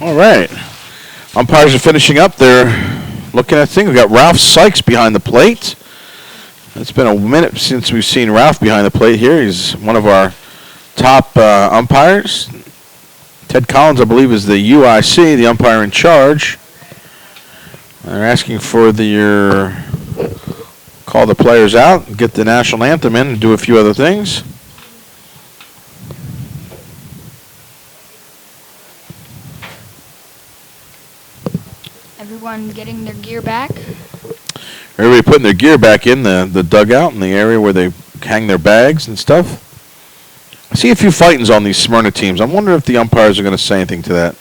All right. Umpires are finishing up. They're looking at things. We've got Ralph Sykes behind the plate. It's been a minute since we've seen Ralph behind the plate here. He's one of our top umpires. Ted Collins, I believe, is the UIC, the umpire in charge. They're asking for call the players out, get the national anthem in, and do a few other things. Everyone getting their gear back. Everybody putting their gear back in the dugout in the area where they hang their bags and stuff. I see a few fightings on these Smyrna teams. I'm wondering if the umpires are going to say anything to that.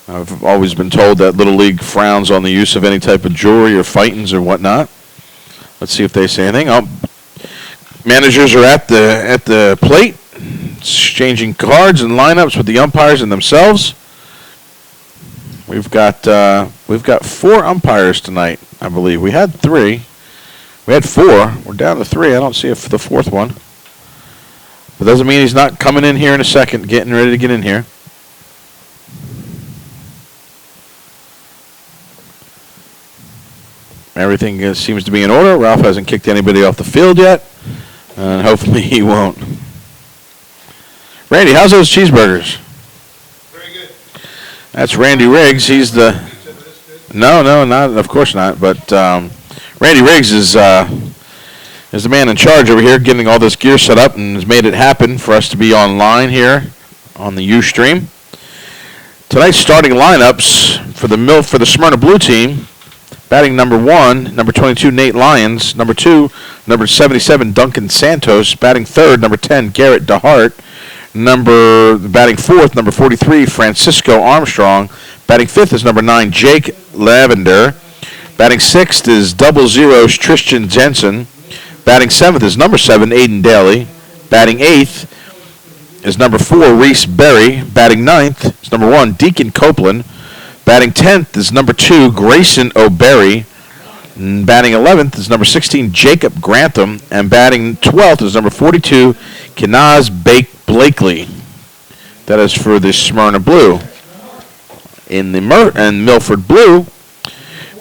I've always been told that Little League frowns on the use of any type of jewelry or fightings or whatnot. Let's see if they say anything. Managers are at the plate, exchanging cards and lineups with the umpires and themselves. We've got 4 umpires tonight, I believe. We had 3. We had 4. We're down to 3. I don't see the 4th one. But doesn't mean he's not coming in here in a second, getting ready to get in here. Everything seems to be in order. Ralph hasn't kicked anybody off the field yet, and hopefully he won't. Randy, how's those cheeseburgers? Very good. That's Randy Riggs. He's the... No, not of course not. But Randy Riggs is the man in charge over here, getting all this gear set up, and has made it happen for us to be online here on the Ustream. Tonight's starting lineups for the Smyrna Blue team. Batting number 1, number 22, Nate Lyons. Number 2, number 77, Duncan Santos. Batting third, number 10, Garrett DeHart. Batting fourth, number 43, Francisco Armstrong. Batting fifth is number 9, Jake Lavender. Batting sixth is 00's Tristan Jensen. Batting seventh is number 7, Aiden Daly. Batting eighth is number 4, Reese Berry. Batting ninth is number 1, Deacon Copeland. Batting 10th is number 2, Grayson O'Berry. And batting 11th is number 16, Jacob Grantham. And batting 12th is number 42, Kenaz Blakely. That is for the Smyrna Blue. In the Milford Blue,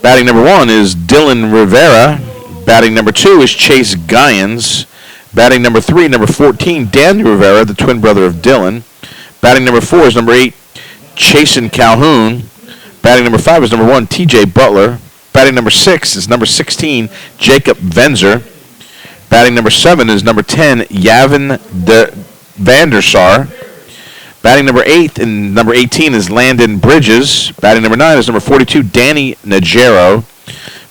batting number 1 is Dylan Rivera. Batting number 2 is Chase Gyans. Batting number 3, number 14, Daniel Rivera, the twin brother of Dylan. Batting number 4 is number 8, Chasen Calhoun. Batting number 5 is number 1, T.J. Butler. Batting number 6 is number 16, Jacob Venzer. Batting number 7 is number 10, Yavin de Vandersar. Batting number 8 and number 18 is Landon Bridges. Batting number 9 is number 42, Danny Najero.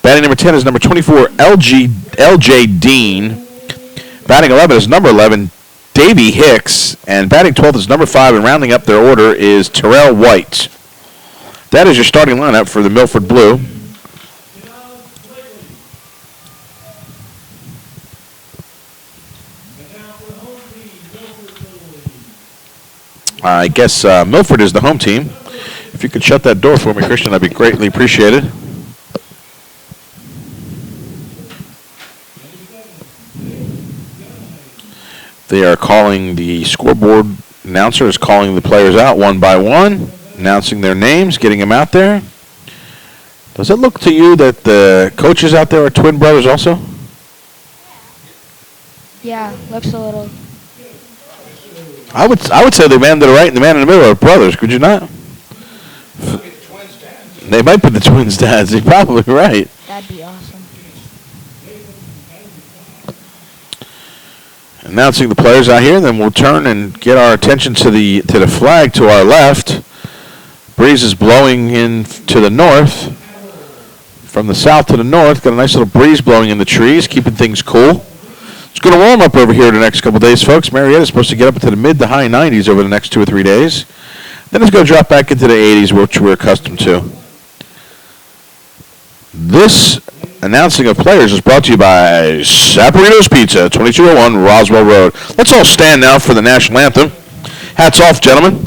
Batting number 10 is number 24, L.J. Dean. Batting 11 is number 11, Davey Hicks. And batting 12 is number 5, and rounding up their order is Terrell White. That is your starting lineup for the Milford Blue. I guess Milford is the home team. If you could shut that door for me, Christian, that'd be greatly appreciated. They are calling, the scoreboard announcer is calling the players out one by one, announcing their names, getting them out there. Does it look to you that the coaches out there are twin brothers also? Yeah, looks a little. I would say the man to the right and the man in the middle are brothers. Could you not? They might be the twins' dads. You're probably right. That'd be awesome. Announcing the players out here, then we'll turn and get our attention to the flag to our left. Breeze is blowing in to the north. From the south to the north, got a nice little breeze blowing in the trees, keeping things cool. It's going to warm up over here the next couple days, folks. Marietta's supposed to get up into the mid to high 90s over the next 2 or 3 days. Then it's going to drop back into the 80s, which we're accustomed to. This announcing of players is brought to you by Saperitos Pizza, 2201 Roswell Road. Let's all stand now for the national anthem. Hats off, gentlemen.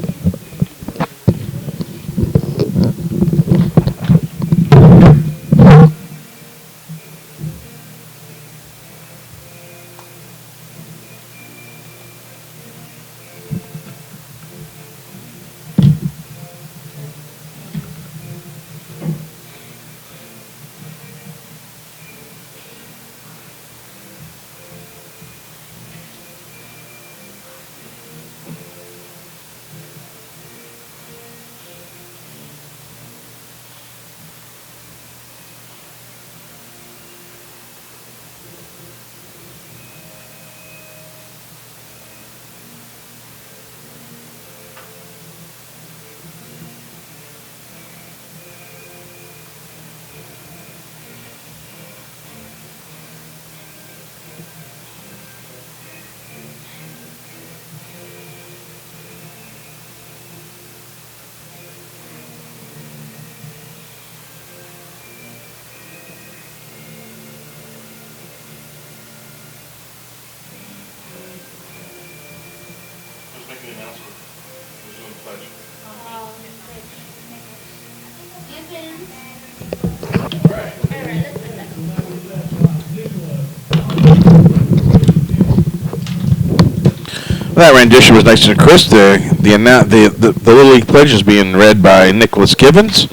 That rendition was nice and crisp. The Little League pledge is being read by Nicholas Givens.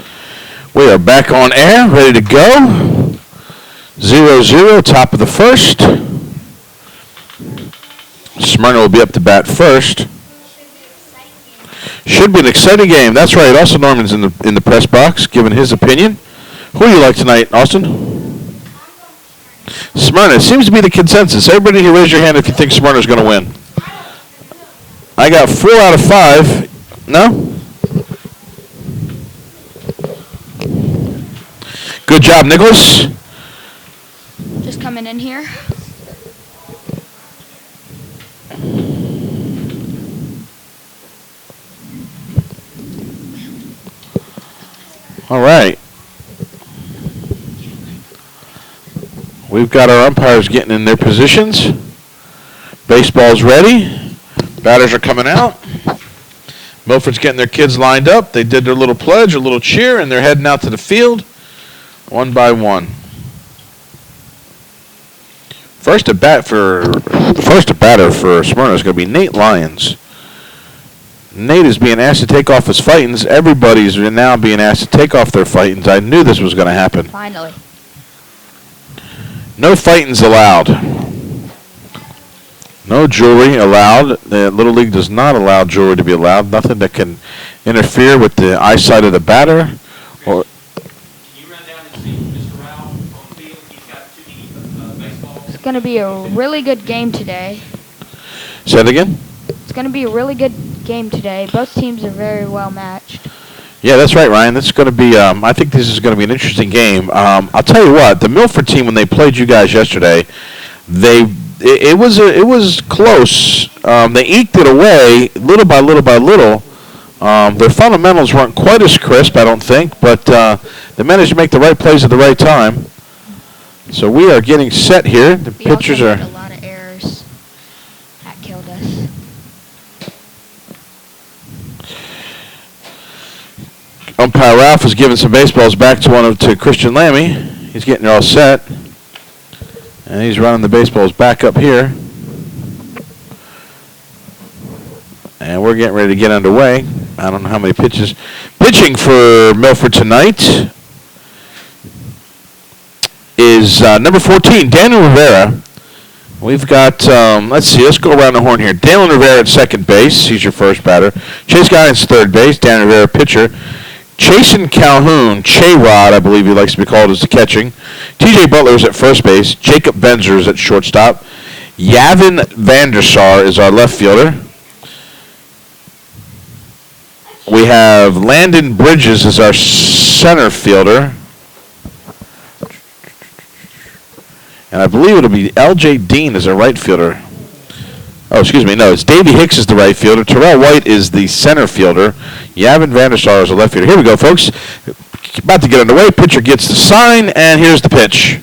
We are back on air, ready to go. 0-0, top of the first. Smyrna will be up to bat first. Should be an exciting game. That's right. Austin Norman's in the press box, giving his opinion. Who do you like tonight, Austin? Smyrna. Seems to be the consensus. Everybody here, raise your hand if you think Smyrna's going to win. I got 4 out of 5. No? Good job, Nicholas. Just coming in here. All right. We've got our umpires getting in their positions. Baseball's ready. Batters are coming out. Milford's getting their kids lined up. They did their little pledge, a little cheer, and they're heading out to the field one by one. First at batter for Smyrna is going to be Nate Lyons. Nate is being asked to take off his fightings. Everybody's now being asked to take off their fightings. I knew this was going to happen. Finally. No fightings allowed. No jewelry allowed. The Little League does not allow jewelry to be allowed. Nothing that can interfere with the eyesight of the batter. Or Can you run down and see Mr. Rao on the field? He's got 2 baseballs. It's going to be a really good game today. say it again. It's going to be a really good game today. Both teams are very well matched. Yeah, that's right, Ryan. This is going to be. I think this is going to be an interesting game. I'll tell you what. The Milford team, when they played you guys yesterday, it was close. They eked it away little by little by little. Their fundamentals weren't quite as crisp, I don't think, but they managed to make the right plays at the right time. So we are getting set here. The pitchers also are. made a lot of errors. That killed us. Umpire Ralph is giving some baseballs back to Christian Lammy. He's getting it all set. And he's running the baseballs back up here. And we're getting ready to get underway. I don't know how many pitches. Pitching for Milford tonight is number 14, Daniel Rivera. We've got, let's go around the horn here. Daniel Rivera at second base. He's your first batter. Chase Guyon's third base. Daniel Rivera, pitcher. Chasen Calhoun, Che-Rod, I believe he likes to be called, is the catching. T.J. Butler's at first base. Jacob Benzer's at shortstop. Yavin Vandersar is our left fielder. We have Landon Bridges as our center fielder. And I believe it'll be L.J. Dean as our right fielder. Oh, excuse me. No, it's Davey Hicks is the right fielder. Terrell White is the center fielder. Yavin Vandersar is the left fielder. Here we go, folks. About to get underway. Pitcher gets the sign, and here's the pitch.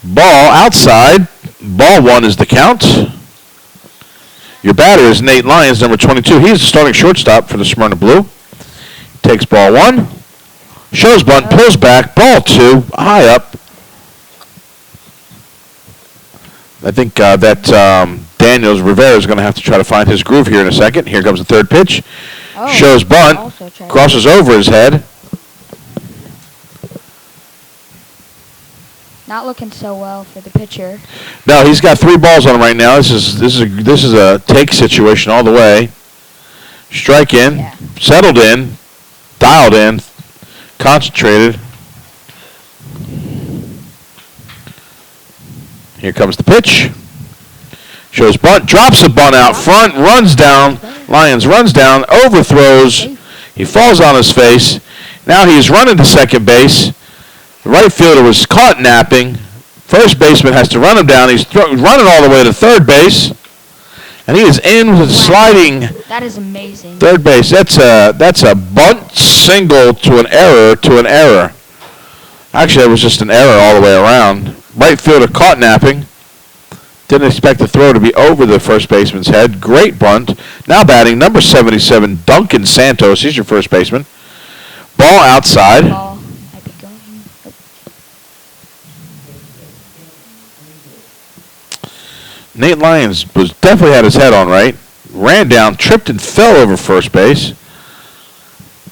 Ball outside. Ball 1 is the count. Your batter is Nate Lyons, number 22. He's the starting shortstop for the Smyrna Blue. Takes ball 1. Shows bunt, pulls back. Ball 2, high up. I think Daniels Rivera is going to have to try to find his groove here in a second. Here comes the third pitch. Oh, shows bunt, crosses over his head. Not looking so well for the pitcher. No, he's got 3 balls on him right now. This is a take situation all the way. Strike in, Yeah. Settled in, dialed in, concentrated. Here comes the pitch. Shows bunt, drops the bunt out front, runs down. Lyons runs down, overthrows. He falls on his face. Now he's running to second base. The right fielder was caught napping. First baseman has to run him down. He's running all the way to third base. And he is in with sliding That is amazing. third base. That's a bunt single to an error. Actually, it was just an error all the way around. Right fielder caught napping. Didn't expect the throw to be over the first baseman's head. Great bunt. Now batting, number 77, Duncan Santos. He's your first baseman. Ball outside. Ball might be going. Nate Lyons was definitely had his head on right. Ran down, tripped and fell over first base.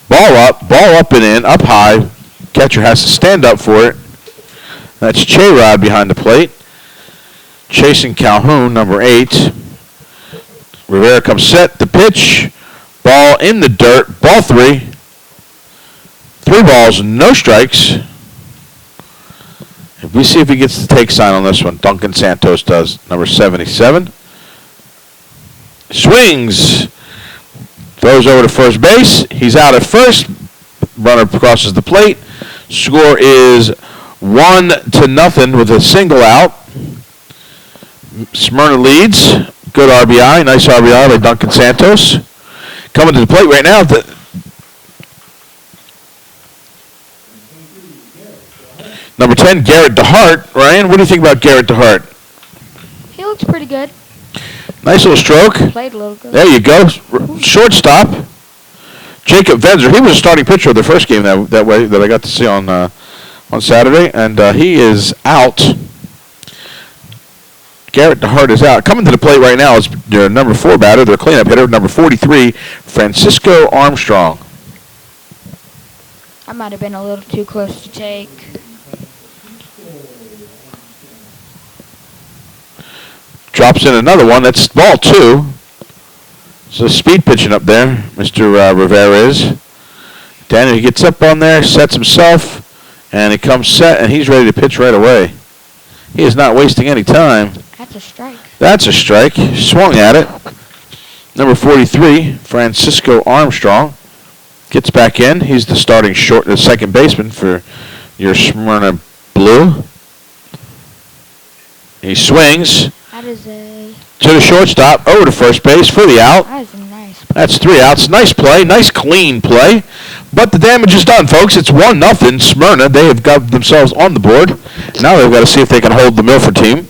Ball up and in, up high. Catcher has to stand up for it. That's J-Rod behind the plate. Chasing Calhoun, number 8. Rivera comes set. The pitch. Ball in the dirt. Ball 3. 3 balls, no strikes. We see if he gets the take sign on this one. Duncan Santos does. Number 77. Swings. Throws over to first base. He's out at first. Runner crosses the plate. Score is 1-0 with a single out. Smyrna leads. Good RBI. Nice RBI by Duncan Santos. Coming to the plate right now. Number 10, Garrett DeHart. Ryan, what do you think about Garrett DeHart? He looks pretty good. Nice little stroke. Played a little good. There you go. Shortstop. Jacob Venzer. He was a starting pitcher of the first game that way that I got to see on Saturday, and he is out. Garrett DeHart is out. Coming to the plate right now is their number 4 batter, their cleanup hitter, number 43, Francisco Armstrong. I might have been a little too close to take. Drops in another one. That's ball 2. So speed pitching up there, Mr. Rivera is. Daniel, he gets up on there, sets himself, and he comes set, and he's ready to pitch right away. He is not wasting any time. That's a strike. That's a strike. Swung at it. Number 43, Francisco Armstrong, gets back in. He's the the second baseman for your Smyrna Blue. He swings. That is a... To the shortstop, over to first base for the out. That is a nice play. That's 3 outs. Nice play. Nice clean play. But the damage is done, folks. It's 1-0. Smyrna, they have got themselves on the board. Now they've got to see if they can hold the Milford team.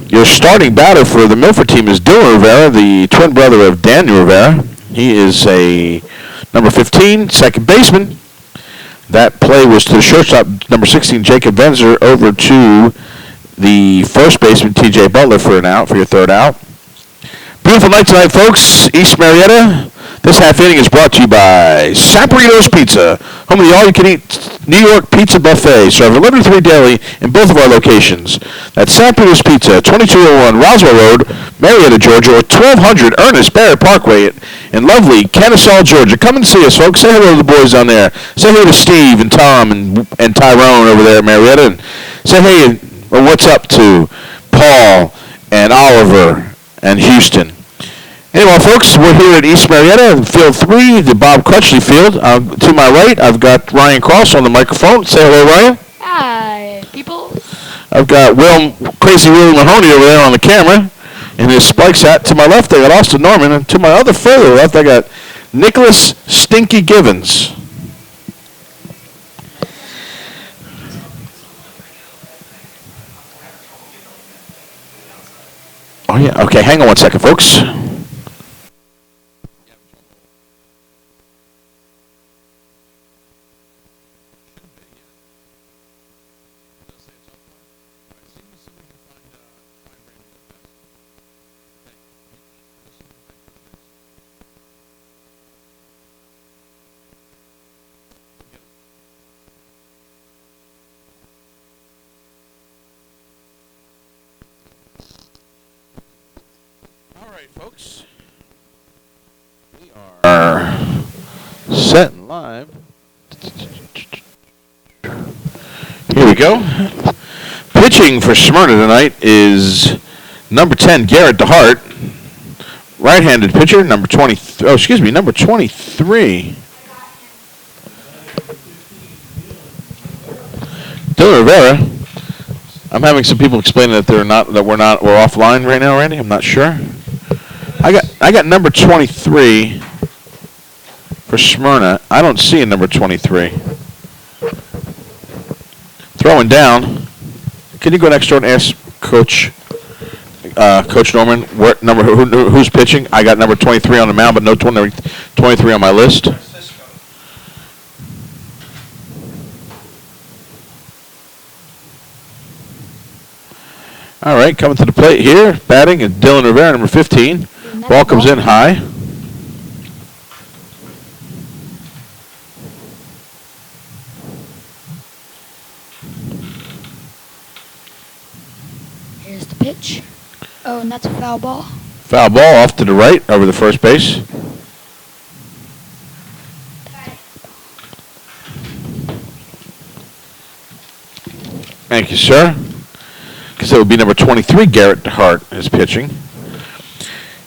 Your starting batter for the Milford team is Dylan Rivera, the twin brother of Daniel Rivera. He is a number 15, second baseman. That play was to the shortstop, number 16, Jacob Venzer, over to the first baseman, T.J. Butler, for your third out. Beautiful night tonight, folks. East Marietta. This half inning is brought to you by Samperitos Pizza, home of the all-you-can-eat New York Pizza Buffet, served 11 to 3 daily in both of our locations. That's Samperitos Pizza, 2201 Roswell Road, Marietta, Georgia, or 1200 Ernest Barrett Parkway in lovely Kennesaw, Georgia. Come and see us, folks. Say hello to the boys on there. Say hello to Steve and Tom and Tyrone over there at Marietta. And say hey, or what's up to Paul and Oliver and Houston. Anyway, folks, we're here at East Marietta, Field 3, the Bob Crutchley Field. To my right, I've got Ryan Cross on the microphone. Say hello, Ryan. Hi, people. I've got Crazy Will Mahoney over there on the camera in his spikes hat. To my left, I got Austin Norman. And to my other further left, I got Nicholas Stinky Givens. Oh, yeah. Okay, hang on one second, folks. Folks, we are set and live. Here we go. Pitching for Smyrna tonight is number 10, Garrett DeHart. Right-handed pitcher, number 23. Dylan Rivera. I'm having some people explaining that we're offline right now, Randy. I'm not sure. I got number 23 for Smyrna. I don't see a number 23. Throwing down. Can you go next door and ask Coach Norman, what number? Who's pitching? I got number 23 on the mound, but no 23 on my list. All right, coming to the plate here, batting is Dylan Rivera, number 15. Ball comes in high. Here's the pitch. Oh, and that's a foul ball. Foul ball off to the right over the first base. Thank you, sir. Because that would be number 23, Garrett Hart is pitching.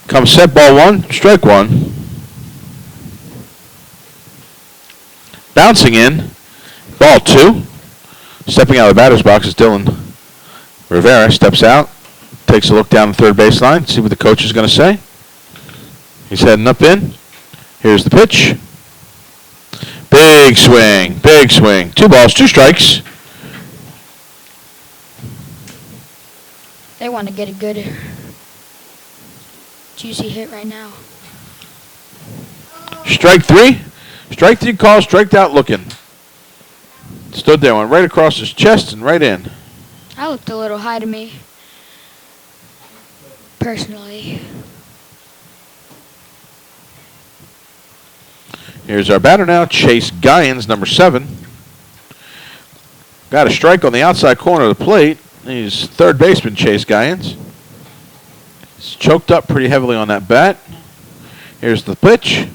Comes set, ball one, strike one. Bouncing in, ball two. Stepping out of the batter's box is Dylan Rivera. Steps out, takes a look down the third baseline, see what the coach is going to say. He's heading up in. Here's the pitch. Big swing, big swing. 2 balls, 2 strikes. They want to get a good, juicy hit right now. Strike 3. Strike 3 call, striked out looking. Stood there, went right across his chest and right in. That looked a little high to me, personally. Here's our batter now, Chase Gyens, number 7. Got a strike on the outside corner of the plate. He's third baseman, Chase Gyens. He's choked up pretty heavily on that bat. Here's the pitch.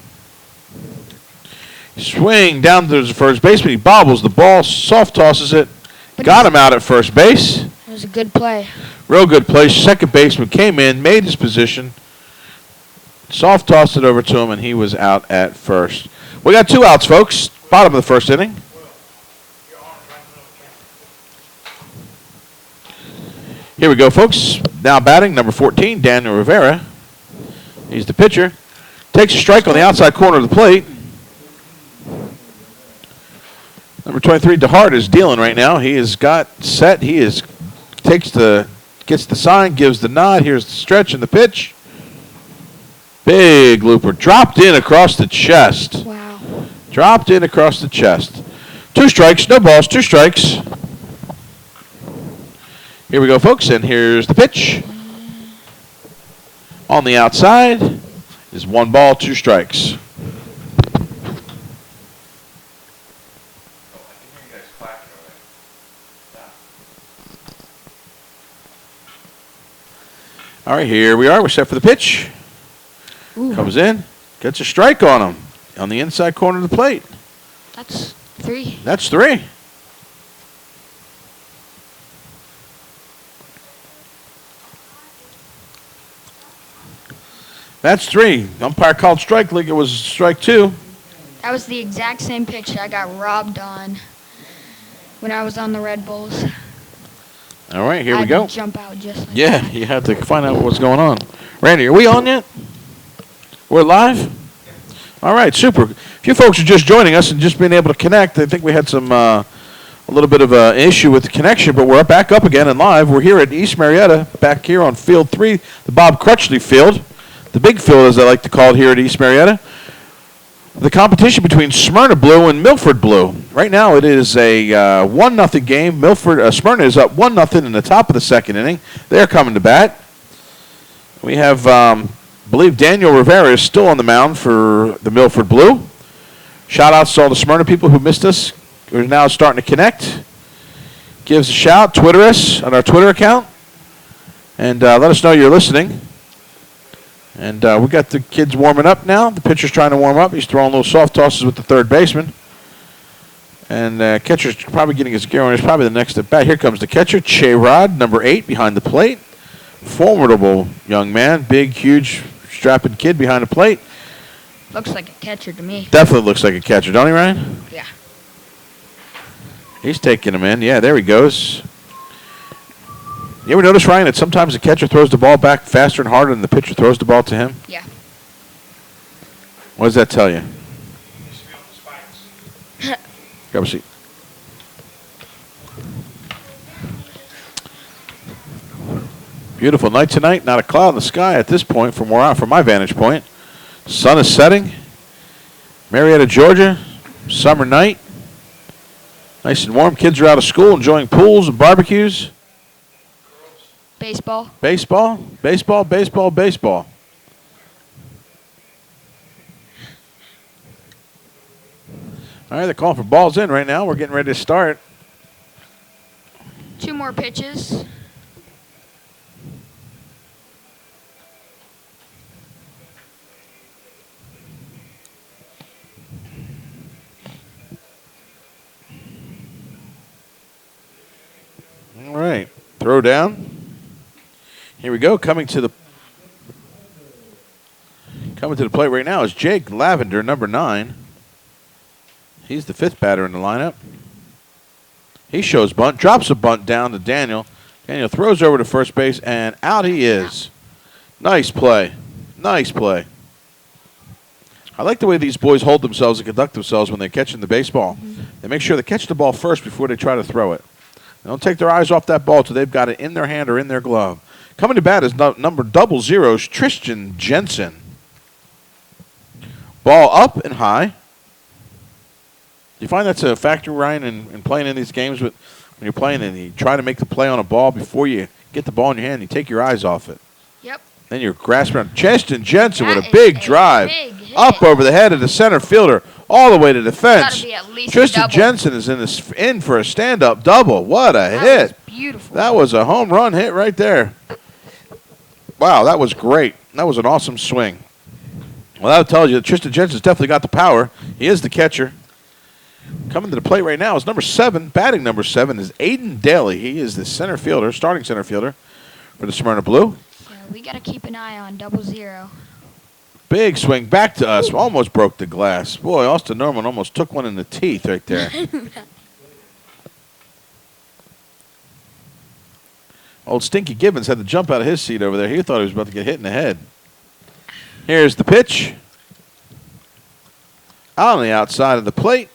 Swing down to the first baseman. He bobbles the ball, soft tosses it. Got him out at first base. It was a good play. Real good play. Second baseman came in, made his position. Soft tossed it over to him, and he was out at first. We got 2 outs, folks. Bottom of the first inning. Here we go, folks. Now batting, number 14, Daniel Rivera. He's the pitcher. Takes a strike on the outside corner of the plate. Number 23, DeHart, is dealing right now. He has got set. He is gets the sign, gives the nod. Here's the stretch and the pitch. Big looper. Dropped in across the chest. Wow. Dropped in across the chest. 2 strikes, no balls, 2 strikes. Here we go, folks, and here's the pitch. On the outside is 1 ball, 2 strikes. All right, here we are. We're set for the pitch. Ooh. Comes in, gets a strike on him on the inside corner of the plate. That's 3. That's 3. That's 3. Umpire called strike like it was strike 2. That was the exact same pitch I got robbed on when I was on the Red Bulls. All right, here we I'd go. jump out just like Yeah, that. you had to find out what's going on. Randy, are we on yet? We're live? All right, super. If you folks are just joining us and just being able to connect, I think we had some a little bit of an issue with the connection, but we're back up again and live. We're here at East Marietta, back here on Field 3, the Bob Crutchley Field, the big field as I like to call it here at East Marietta. The competition between Smyrna Blue and Milford Blue. Right now it is a 1-0 game. Smyrna is up 1-0 in the top of the second inning. They're coming to bat. We have, I believe Daniel Rivera is still on the mound for the Milford Blue. Shout outs to all the Smyrna people who missed us. We're now starting to connect. Give us a shout. Twitter us on our Twitter account. And let us know you're listening. And we got the kids warming up now. The pitcher's trying to warm up. He's throwing little soft tosses with the third baseman. And catcher's probably getting his gear on. He's probably the next at bat. Here comes the catcher, Che-Rod, number 8, behind the plate. Formidable young man. Big, huge, strapping kid behind the plate. Looks like a catcher to me. Definitely looks like a catcher, don't he, Ryan? Yeah. He's taking him in. Yeah, there he goes. You ever notice, Ryan, that sometimes the catcher throws the ball back faster and harder than the pitcher throws the ball to him? Yeah. What does that tell you? Grab a seat. Beautiful night tonight. Not a cloud in the sky at this point from my vantage point. Sun is setting. Marietta, Georgia. Summer night. Nice and warm. Kids are out of school enjoying pools and barbecues. Baseball. Baseball. Baseball, baseball, baseball. All right, they're calling for balls in right now. We're getting ready to start. 2 more pitches. All right, throw down. Here we go. Coming to the plate right now is Jake Lavender, number 9. He's the 5th batter in the lineup. He shows bunt, drops a bunt down to Daniel. Daniel throws over to first base, and out he is. Nice play. Nice play. I like the way these boys hold themselves and conduct themselves when they're catching the baseball. They make sure they catch the ball first before they try to throw it. They don't take their eyes off that ball until they've got it in their hand or in their glove. Coming to bat is number 00, Tristan Jensen. Ball up and high. You find that's a factor, Ryan, in playing in these games when you're playing and you try to make the play on a ball before you get the ball in your hand, you take your eyes off it. Yep. Then you're grasping on Tristan Jensen That with a big drive big hit. up over the head of the center fielder all the way to the fence. Gotta be at least a Tristan double. Jensen is in for a stand-up double. What a That hit. was beautiful. That was a home run hit right there. Wow, that was great. That was an awesome swing. Well, that tells you that Tristan Jensen's definitely got the power. He is the catcher. Coming to the plate right now is number 7. Batting number 7 is Aiden Daly. He is the center fielder, starting center fielder for the Smyrna Blue. Yeah, we got to keep an eye on 00. Big swing back to us. Almost broke the glass. Boy, Austin Norman almost took one in the teeth right there. Old Stinky Gibbons had to jump out of his seat over there. He thought he was about to get hit in the head. Here's the pitch. On the outside of the plate.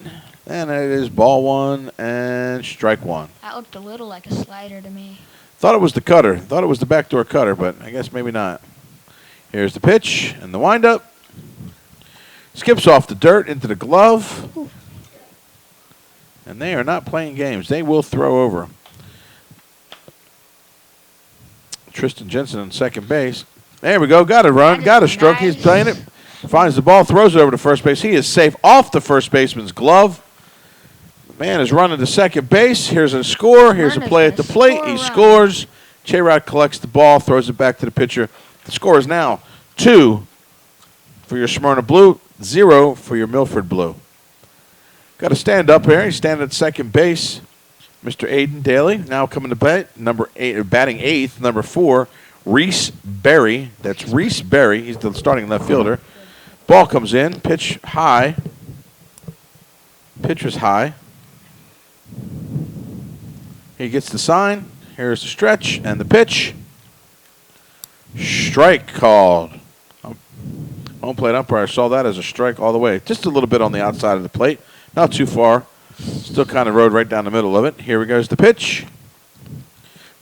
And it is ball 1 and strike 1. That looked a little like a slider to me. Thought it was the cutter. Thought it was the backdoor cutter, but I guess maybe not. Here's the pitch and the windup. Skips off the dirt into the glove. And they are not playing games. They will throw over. Tristan Jensen on second base. There we go. Got a run. That Got a is stroke. nice. He's playing it. Finds the ball. Throws it over to first base. He is safe off the first baseman's glove. The man is running to second base. Here's a score. Here's a Smyrna's play at gonna the plate. score a He run. scores. J-Rod collects the ball. Throws it back to the pitcher. The score is now 2 for your Smyrna Blue, 0 for your Milford Blue. Got to stand up here. He's standing at second base. Mr. Aiden Daly now coming to bat. Number 8, batting 8th, number 4, Reese Berry. That's Reese Berry. He's the starting left fielder. Ball comes in. Pitch high. Pitcher's high. He gets the sign. Here's the stretch and the pitch. Strike called. Home plate umpire saw that as a strike all the way. Just a little bit on the outside of the plate. Not too far. Still kind of rode right down the middle of it. Here goes the pitch.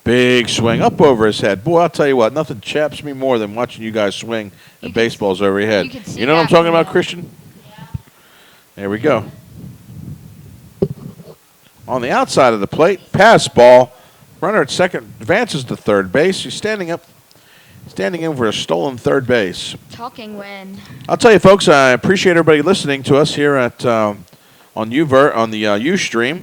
Big swing up over his head. Boy, I'll tell you what, nothing chaps me more than watching you guys swing at baseballs over your head. You can see You know what I'm that talking from about, the- Christian? There we go. On the outside of the plate, pass ball. Runner at second advances to third base. He's standing in for a stolen third base. Talking when. I'll tell you, folks, I appreciate everybody listening to us here at on Uvert on the Ustream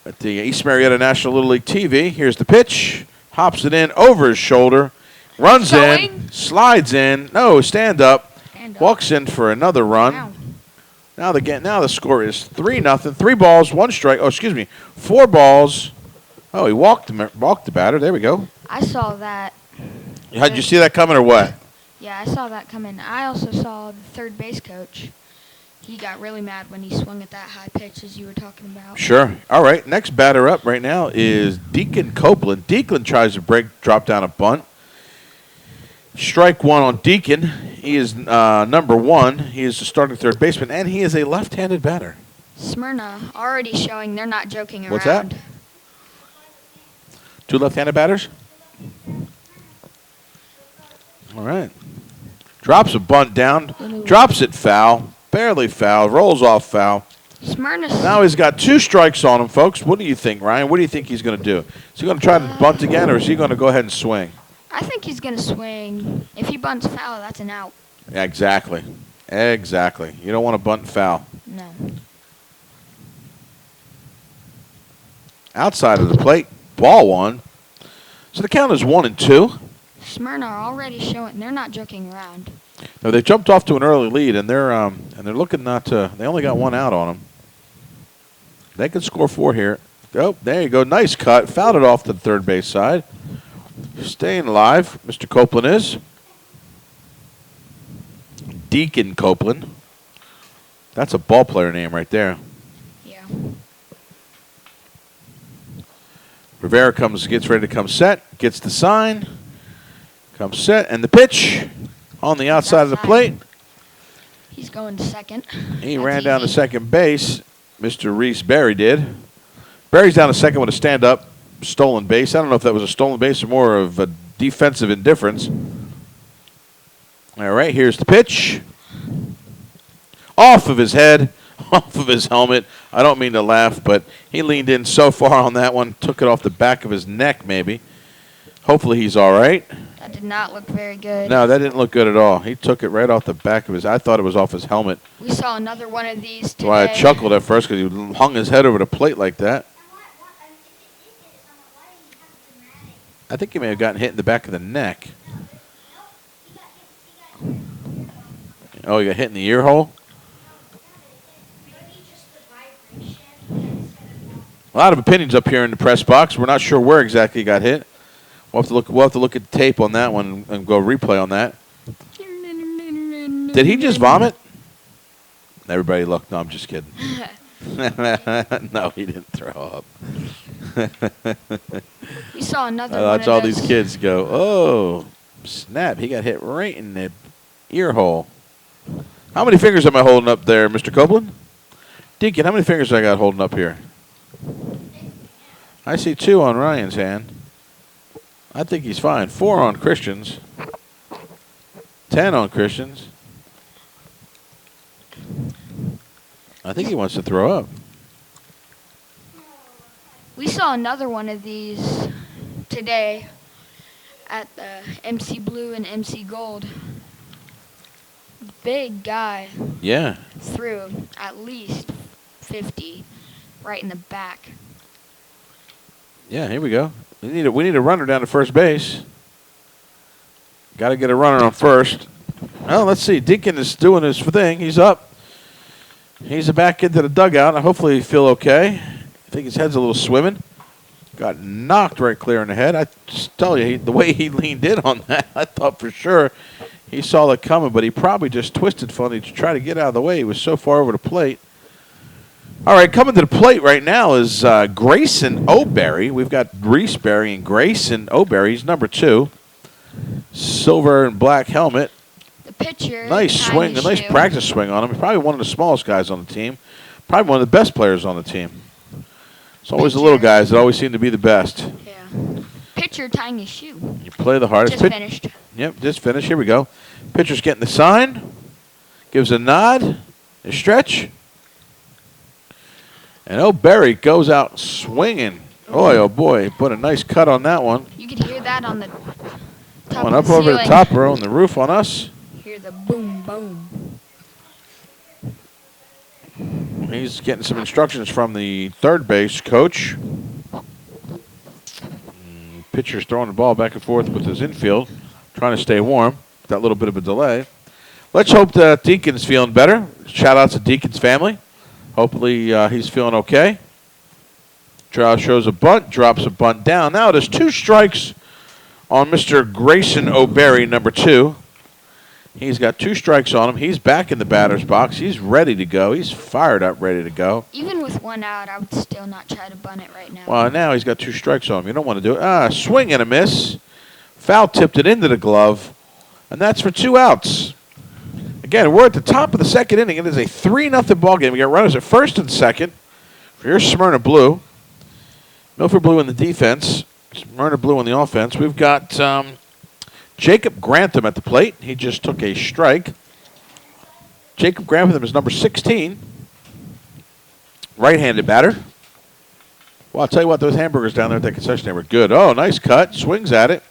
at the East Marietta National Little League TV. Here's the pitch. Hops it in over his shoulder. Runs in. Going. Slides in. No, stand up. Stand up. Walks in for another run. Wow. Now the score is 3-0. 3 balls, 1 strike. Oh, excuse me. 4 balls. Oh, he walked the batter. There we go. I saw that. Did you see that coming or what? Yeah, I saw that coming. I also saw the third base coach. He got really mad when he swung at that high pitch as you were talking about. Sure. All right. Next batter up right now is Deacon Copeland. Deacon tries to drop down a bunt. Strike 1 on Deacon. He is number 1. He is the starting third baseman, and he is a left-handed batter. Smyrna already showing they're not joking around. What's that? 2 left-handed batters? All right. Drops a bunt down. Drops it foul. Barely foul. Rolls off foul. Smyrna. Now he's got 2 strikes on him, folks. What do you think, Ryan? What do you think he's going to do? Is he going to try to bunt again, or is he going to go ahead and swing? I think he's going to swing. If he bunts foul, that's an out. Yeah, exactly. Exactly. You don't want to bunt and foul. No. Outside of the plate, ball 1. So the count is 1-2. Smyrna are already showing. They're not joking around. No, they jumped off to an early lead, and they're looking not to. They only got 1 out on them. They can score 4 here. Oh, there you go. Nice cut. Fouled it off to the third base side. Staying alive, Mr. Copeland is. Deacon Copeland. That's a ball player name right there. Yeah. Rivera gets ready to come set, gets the sign, comes set, and the pitch on the outside of the plate. He's going to second. He ran down to second base. Mr. Reese Berry did. Berry's down to second with a stand-up stolen base. I don't know if that was a stolen base or more of a defensive indifference. All right, here's the pitch. Off of his head, off of his helmet. I don't mean to laugh, but he leaned in so far on that one, took it off the back of his neck maybe. Hopefully he's all right. That did not look very good. No, that didn't look good at all. He took it right off the back of his. I thought it was off his helmet. We saw another one of these today. Well, I chuckled at first because he hung his head over the plate like that. I think he may have gotten hit in the back of the neck. Oh, he got hit in the ear hole? A lot of opinions up here in the press box. We're not sure where exactly he got hit. We'll have to look at the tape on that one and go replay on that. Did he just vomit? Everybody look. No, I'm just kidding. No, he didn't throw up. We saw another I one watch of all those. these kids go, oh, snap. He got hit right in the ear hole. How many fingers am I holding up there, Mr. Copeland? Deacon, how many fingers I got holding up here? I see 2 on Ryan's hand. I think he's fine. 4 on Christian's. 10 on Christian's. I think he wants to throw up. We saw another one of these today at the MC Blue and MC Gold. Big guy Yeah. threw at least 50 right in the back. Yeah, here we go. We need a runner down to first base. Got to get a runner on first. Well, let's see. Deacon is doing his thing. He's up. He's back into the dugout. Hopefully he'll feel okay. I think his head's a little swimming. Got knocked right clear in the head. I just tell you, the way he leaned in on that, I thought for sure he saw it coming, but he probably just twisted funny to try to get out of the way. He was so far over the plate. All right, coming to the plate right now is Grayson O'Berry. We've got Reese Berry and Grayson O'Berry. He's number 2. Silver and black helmet. The pitcher. Nice swing, a nice practice swing on him. He's probably one of the smallest guys on the team. Probably one of the best players on the team. It's always the little guys that always seem to be the best. Yeah. Pitcher tying his shoe. You play the hardest. Just finished. Yep, just finished. Here we go. Pitcher's getting the sign. Gives a nod. A stretch. And O'Berry goes out swinging. Oh boy. Put a nice cut on that one. You could hear that on the top One of up the over the ceiling. top row on the roof on us. Hear the boom, boom. He's getting some instructions from the third base coach. Pitcher's throwing the ball back and forth with his infield, trying to stay warm. That little bit of a delay. Let's hope that Deacon's feeling better. Shout out to Deacon's family. Hopefully he's feeling okay. Trial shows a bunt, drops a bunt down. Now there's 2 strikes on Mr. Grayson O'Berry, number 2. He's got 2 strikes on him. He's back in the batter's box. He's ready to go. He's fired up, ready to go. Even with 1 out, I would still not try to bunt it right now. Well, now he's got 2 strikes on him. You don't want to do it. Swing and a miss. Foul tipped it into the glove. And that's for 2 outs. Again, we're at the top of the second inning. It is a 3-0 ball game. We got runners at first and second. Here's Smyrna Blue. Milford Blue in the defense. Smyrna Blue on the offense. We've got Jacob Grantham at the plate. He just took a strike. Jacob Grantham is number 16. Right-handed batter. Well, I'll tell you what, those hamburgers down there at that concession stand were good. Oh, nice cut. Swings at it.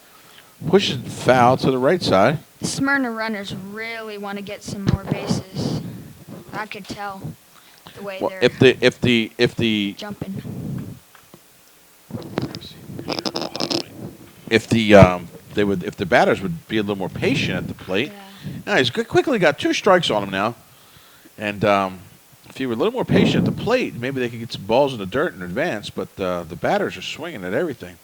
Pushes it foul to the right side. Smyrna runners really want to get some more bases. I could tell the way Well, they're if the jumping. if the batters would be a little more patient at the plate. Yeah. Now he's quickly got 2 strikes on him now, and if he were a little more patient at the plate, maybe they could get some balls in the dirt in advance. But the batters are swinging at everything.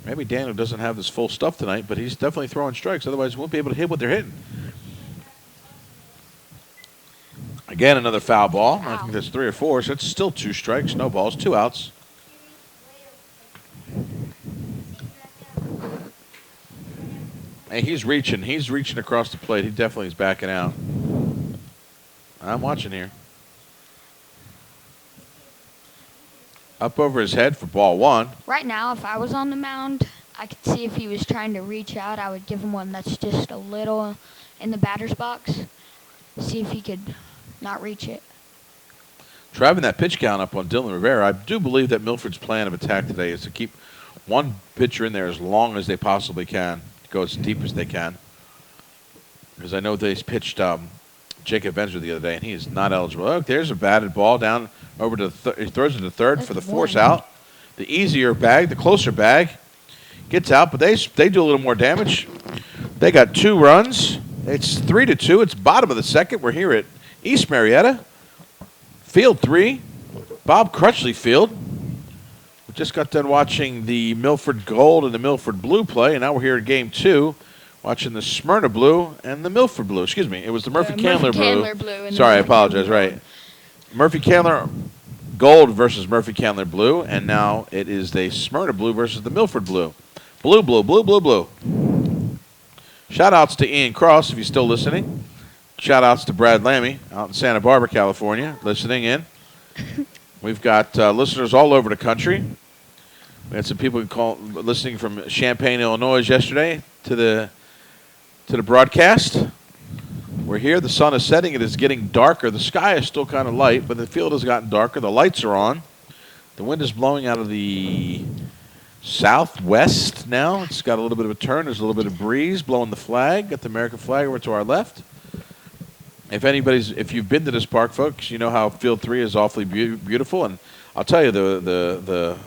Maybe Daniel doesn't have his full stuff tonight, but he's definitely throwing strikes. Otherwise, he won't be able to hit what they're hitting. Again, another foul ball. I think that's 3 or 4, so it's still 2 strikes, no balls, 2 outs. Hey, he's reaching. He's reaching across the plate. He definitely is backing out. I'm watching here. Up over his head for ball 1. Right now, if I was on the mound, I could see if he was trying to reach out, I would give him one that's just a little in the batter's box. See if he could not reach it. Driving that pitch count up on Dylan Rivera. I do believe that Milford's plan of attack today is to keep one pitcher in there as long as they possibly can, go as deep as they can. Because I know they pitched Jacob Venzer the other day, and he is not eligible. Oh, there's a batted ball down over to he throws it to third That's for the the force one. out. The easier bag, the closer bag, gets out, but they do a little more damage. They got 2 runs. It's 3-2. It's bottom of the second. We're here at East Marietta. Field 3, Bob Crutchley Field. We just got done watching the Milford Gold and the Milford Blue play, and now we're here at Game 2, watching the Smyrna Blue and the Milford Blue. Excuse me, it was the Murphy Candler Blue. And Sorry, I the apologize. Right, Murphy Candler Gold versus Murphy Candler Blue, and now it is the Smyrna Blue versus the Milford Blue. Blue, blue, blue, blue, blue. Shout-outs to Ian Cross, if he's still listening. Shout-outs to Brad Lammy out in Santa Barbara, California, listening in. We've got listeners all over the country. We had some people listening from Champaign, Illinois yesterday to the broadcast. We're here. The sun is setting. It is getting darker. The sky is still kind of light, but the field has gotten darker. The lights are on. The wind is blowing out of the southwest now. It's got a little bit of a turn. There's a little bit of breeze blowing the flag. Got the American flag over to our left. If you've been to this park, folks, you know how Field 3 is awfully beautiful. And I'll tell you, the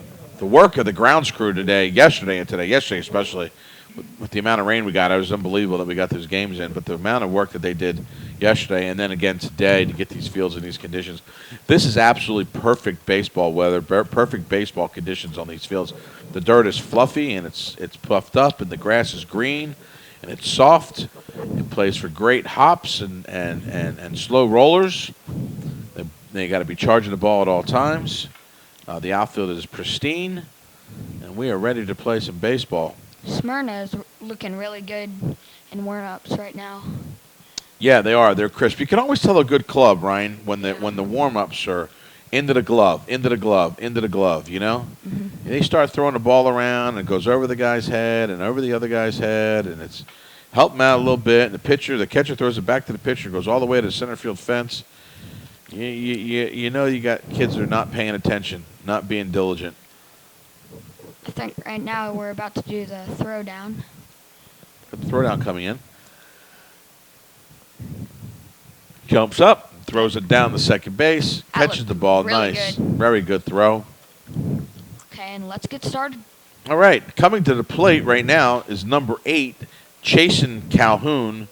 work of the grounds crew yesterday especially, with the amount of rain we got, it was unbelievable that we got those games in. But the amount of work that they did yesterday and then again today to get these fields in these conditions, this is absolutely perfect baseball weather, perfect baseball conditions on these fields. The dirt is fluffy and it's puffed up, and the grass is green and it's soft. It plays for great hops and slow rollers. They got to be charging the ball at all times. The outfield is pristine, and we are ready to play some baseball. Smyrna is looking really good in warm-ups right now. Yeah, they are. They're crisp. You can always tell a good club, Ryan, when the warm-ups are into the glove, into the glove, into the glove, you know? Mm-hmm. They start throwing the ball around, and it goes over the guy's head and over the other guy's head, and it's help him out a little bit. And the catcher throws it back to the pitcher, goes all the way to the center field fence. You know you got kids that are not paying attention, not being diligent. I think right now we're about to do the throwdown. Got the throwdown coming in. Jumps up, throws it down the second base, catches the ball. Really Nice. good. Very good throw. Okay, and let's get started. All right, coming to the plate right now is number 8, Chasen Calhoun.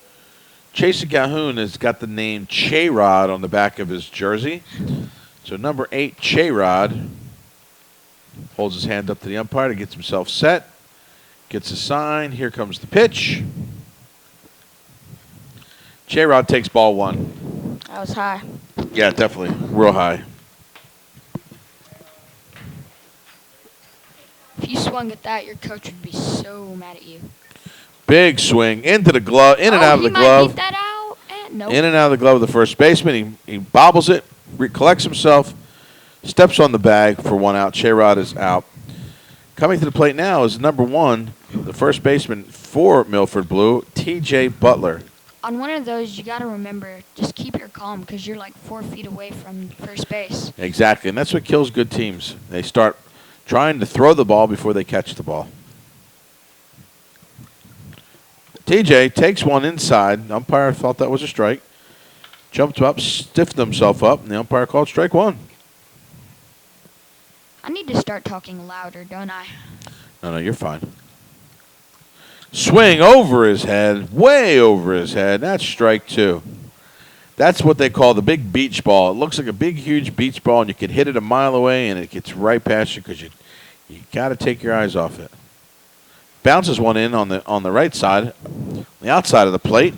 Chasen Calhoun has got the name Che-Rod on the back of his jersey. So number 8, Che-Rod, holds his hand up to the umpire to get himself set. Gets a sign. Here comes the pitch. Che-Rod takes ball 1. That was high. Yeah, definitely. Real high. If you swung at that, your coach would be so mad at you. Big swing into the glove, in and out of the He might glove. beat that out. Nope. In and out of the glove of the first baseman. He bobbles it, collects himself, steps on the bag for 1 out. Che-Rod is out. Coming to the plate now is number 1, the first baseman for Milford Blue, T.J. Butler. On one of those, you got to remember, just keep your calm because you're like 4 feet away from first base. Exactly, and that's what kills good teams. They start trying to throw the ball before they catch the ball. TJ takes one inside. The umpire thought that was a strike. Jumped up, stiffened himself up, and the umpire called strike 1. I need to start talking louder, don't I? No, you're fine. Swing over his head, way over his head. That's strike 2. That's what they call the big beach ball. It looks like a big, huge beach ball, and you can hit it a mile away, and it gets right past you because you got to take your eyes off it. Bounces one in on the right side, the outside of the plate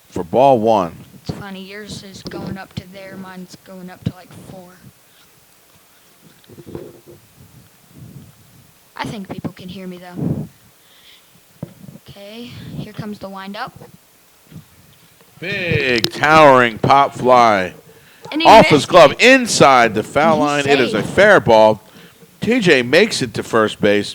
for ball 1. It's funny, yours is going up to there, mine's going up to like 4. I think people can hear me though. Okay, here comes the windup. Big, towering pop fly. And he Off his missed glove, it. inside the foul line. He's It is a safe. fair ball. TJ makes it to first base.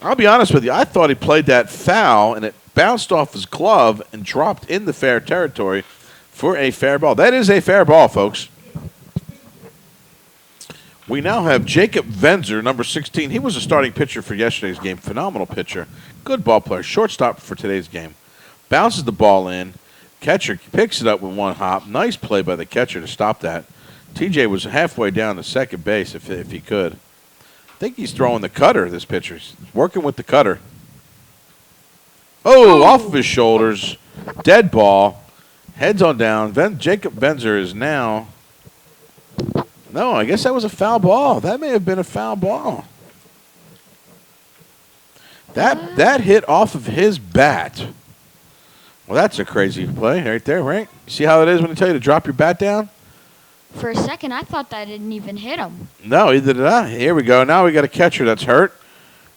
I'll be honest with you. I thought he played that foul, and it bounced off his glove and dropped in the fair territory for a fair ball. That is a fair ball, folks. We now have Jacob Venzer, number 16. He was a starting pitcher for yesterday's game. Phenomenal pitcher. Good ball player. Shortstop for today's game. Bounces the ball in. Catcher picks it up with one hop. Nice play by the catcher to stop that. TJ was halfway down to second base if he could. I think he's throwing the cutter, this pitcher. He's working with the cutter. Oh, off of his shoulders. Dead ball. Heads on down. Jacob Venzer is now... No, I guess that was a foul ball. That may have been a foul ball. That hit off of his bat. Well, that's a crazy play right there, right? See how it is when they tell you to drop your bat down? For a second, I thought that didn't even hit him. No, either did I. Here we go. Now we got a catcher that's hurt.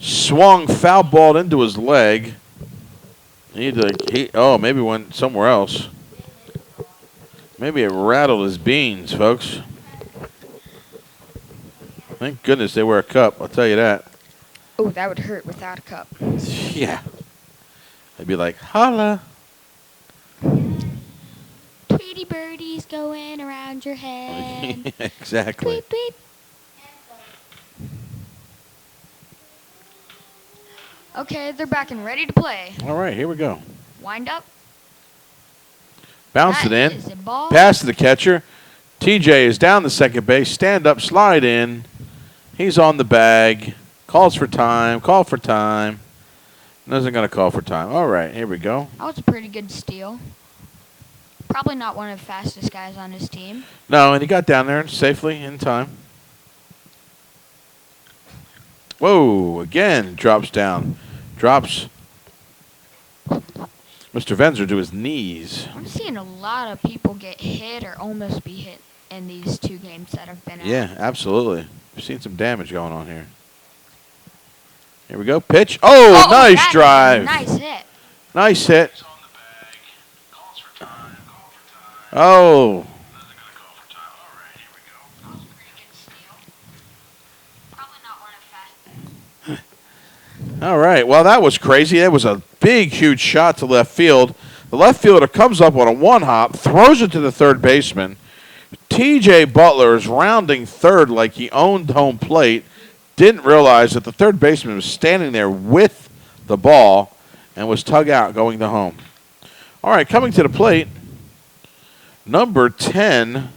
Swung, foul balled into his leg. Maybe went somewhere else. Maybe it rattled his beans, folks. Thank goodness they wear a cup, I'll tell you that. Oh, that would hurt without a cup. Yeah. I'd be like, holla. Tweety birdies going around your head. Exactly. Tweet, tweet. Okay, they're back and ready to play. All right, here we go. Wind up. Bounce it That in. is a ball. Pass to the catcher. TJ is down the second base. Stand up, slide in. He's on the bag. Calls for time. Call for time. Isn't going to call for time. All right, here we go. That was a pretty good steal. Probably not one of the fastest guys on his team. No, and he got down there safely in time. Whoa, again, drops down. Drops Mr. Venzer to his knees. I'm seeing a lot of people get hit or almost be hit in these 2 games that have been out. Yeah, absolutely. We've seen some damage going on here. Here we go. Pitch. Oh, nice that's a drive. Nice hit. Nice hit. Oh. That was a pretty good steal. Probably not one of the fastest. All right. Well, that was crazy. That was a big, huge shot to left field. The left fielder comes up on a one-hop, throws it to the third baseman. T.J. Butler is rounding third like he owned home plate. Didn't realize that the third baseman was standing there with the ball and was tug out going to home. All right, coming to the plate, number 10,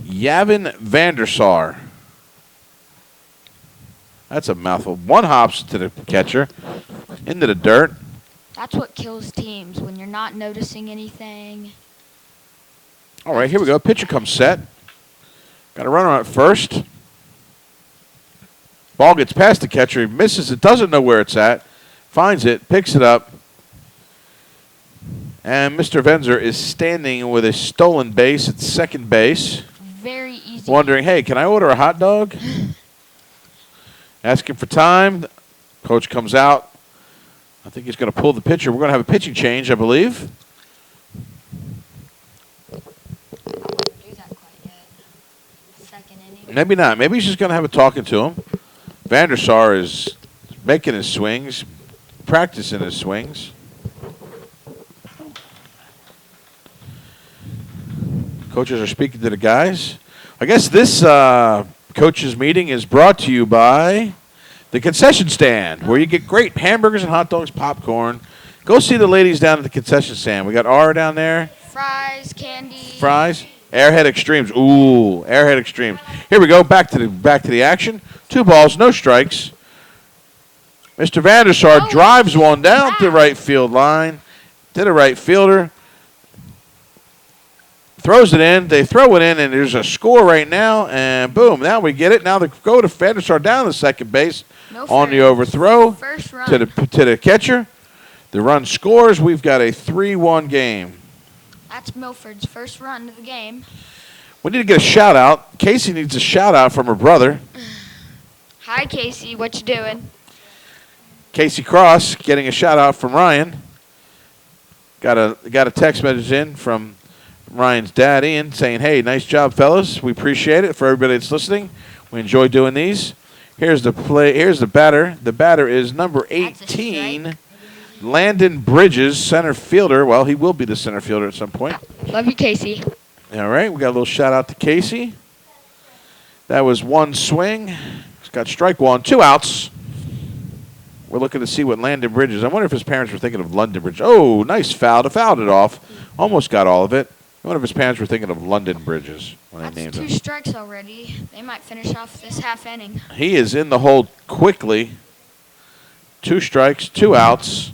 Yavin Vandersar. That's a mouthful. One hops to the catcher, into the dirt. That's what kills teams, when you're not noticing anything. All right, here we go. Pitcher comes set. Got a runner on at first. Ball gets past the catcher. He misses it. Doesn't know where it's at. Finds it. Picks it up. And Mr. Venzer is standing with a stolen base at second base. Very easy. Wondering, hey, can I order a hot dog? Asking for time. Coach comes out. I think he's going to pull the pitcher. We're going to have a pitching change, I believe. Do that quite yet. Second inning. Maybe not. Maybe he's just going to have a talking to him. Van der Sar is making his swings, practicing his swings. Coaches are speaking to the guys. I guess this coaches meeting is brought to you by the concession stand, where you get great hamburgers and hot dogs, popcorn. Go see the ladies down at the concession stand. We got R down there. Fries, candy. Fries. Airhead Extremes. Ooh, Airhead Extremes. Here we go. Back to the action. 2 balls, no strikes. Mr. Van der Sar drives one down to the right field line. To the right fielder. Throws it in. They throw it in, and there's a score right now. And boom, now we get it. Now they go to Van der Sar down to second base on the overthrow First run. to the catcher. The run scores. We've got a 3-1 game. That's Milford's first run of the game. We need to get a shout out. Casey needs a shout out from her brother. Hi, Casey. What you doing? Casey Cross getting a shout out from Ryan. Got a text message in from Ryan's dad, Ian, saying, "Hey, nice job, fellas. We appreciate it. For everybody that's listening, we enjoy doing these." Here's the play. Here's the batter. The batter is number 18, Landon Bridges, center fielder. Well, he will be the center fielder at some point. Love you, Casey. All right, we got a little shout out to Casey. That was one swing. He's got strike one, 2 outs. We're looking to see what Landon Bridges. I wonder if his parents were thinking of London Bridges. Oh, nice foul. To fouled it off. Almost got all of it. I wonder if his parents were thinking of London Bridges when they named That's 2 him. strikes already. They might finish off this half inning. He is in the hole quickly. 2 strikes, 2 outs.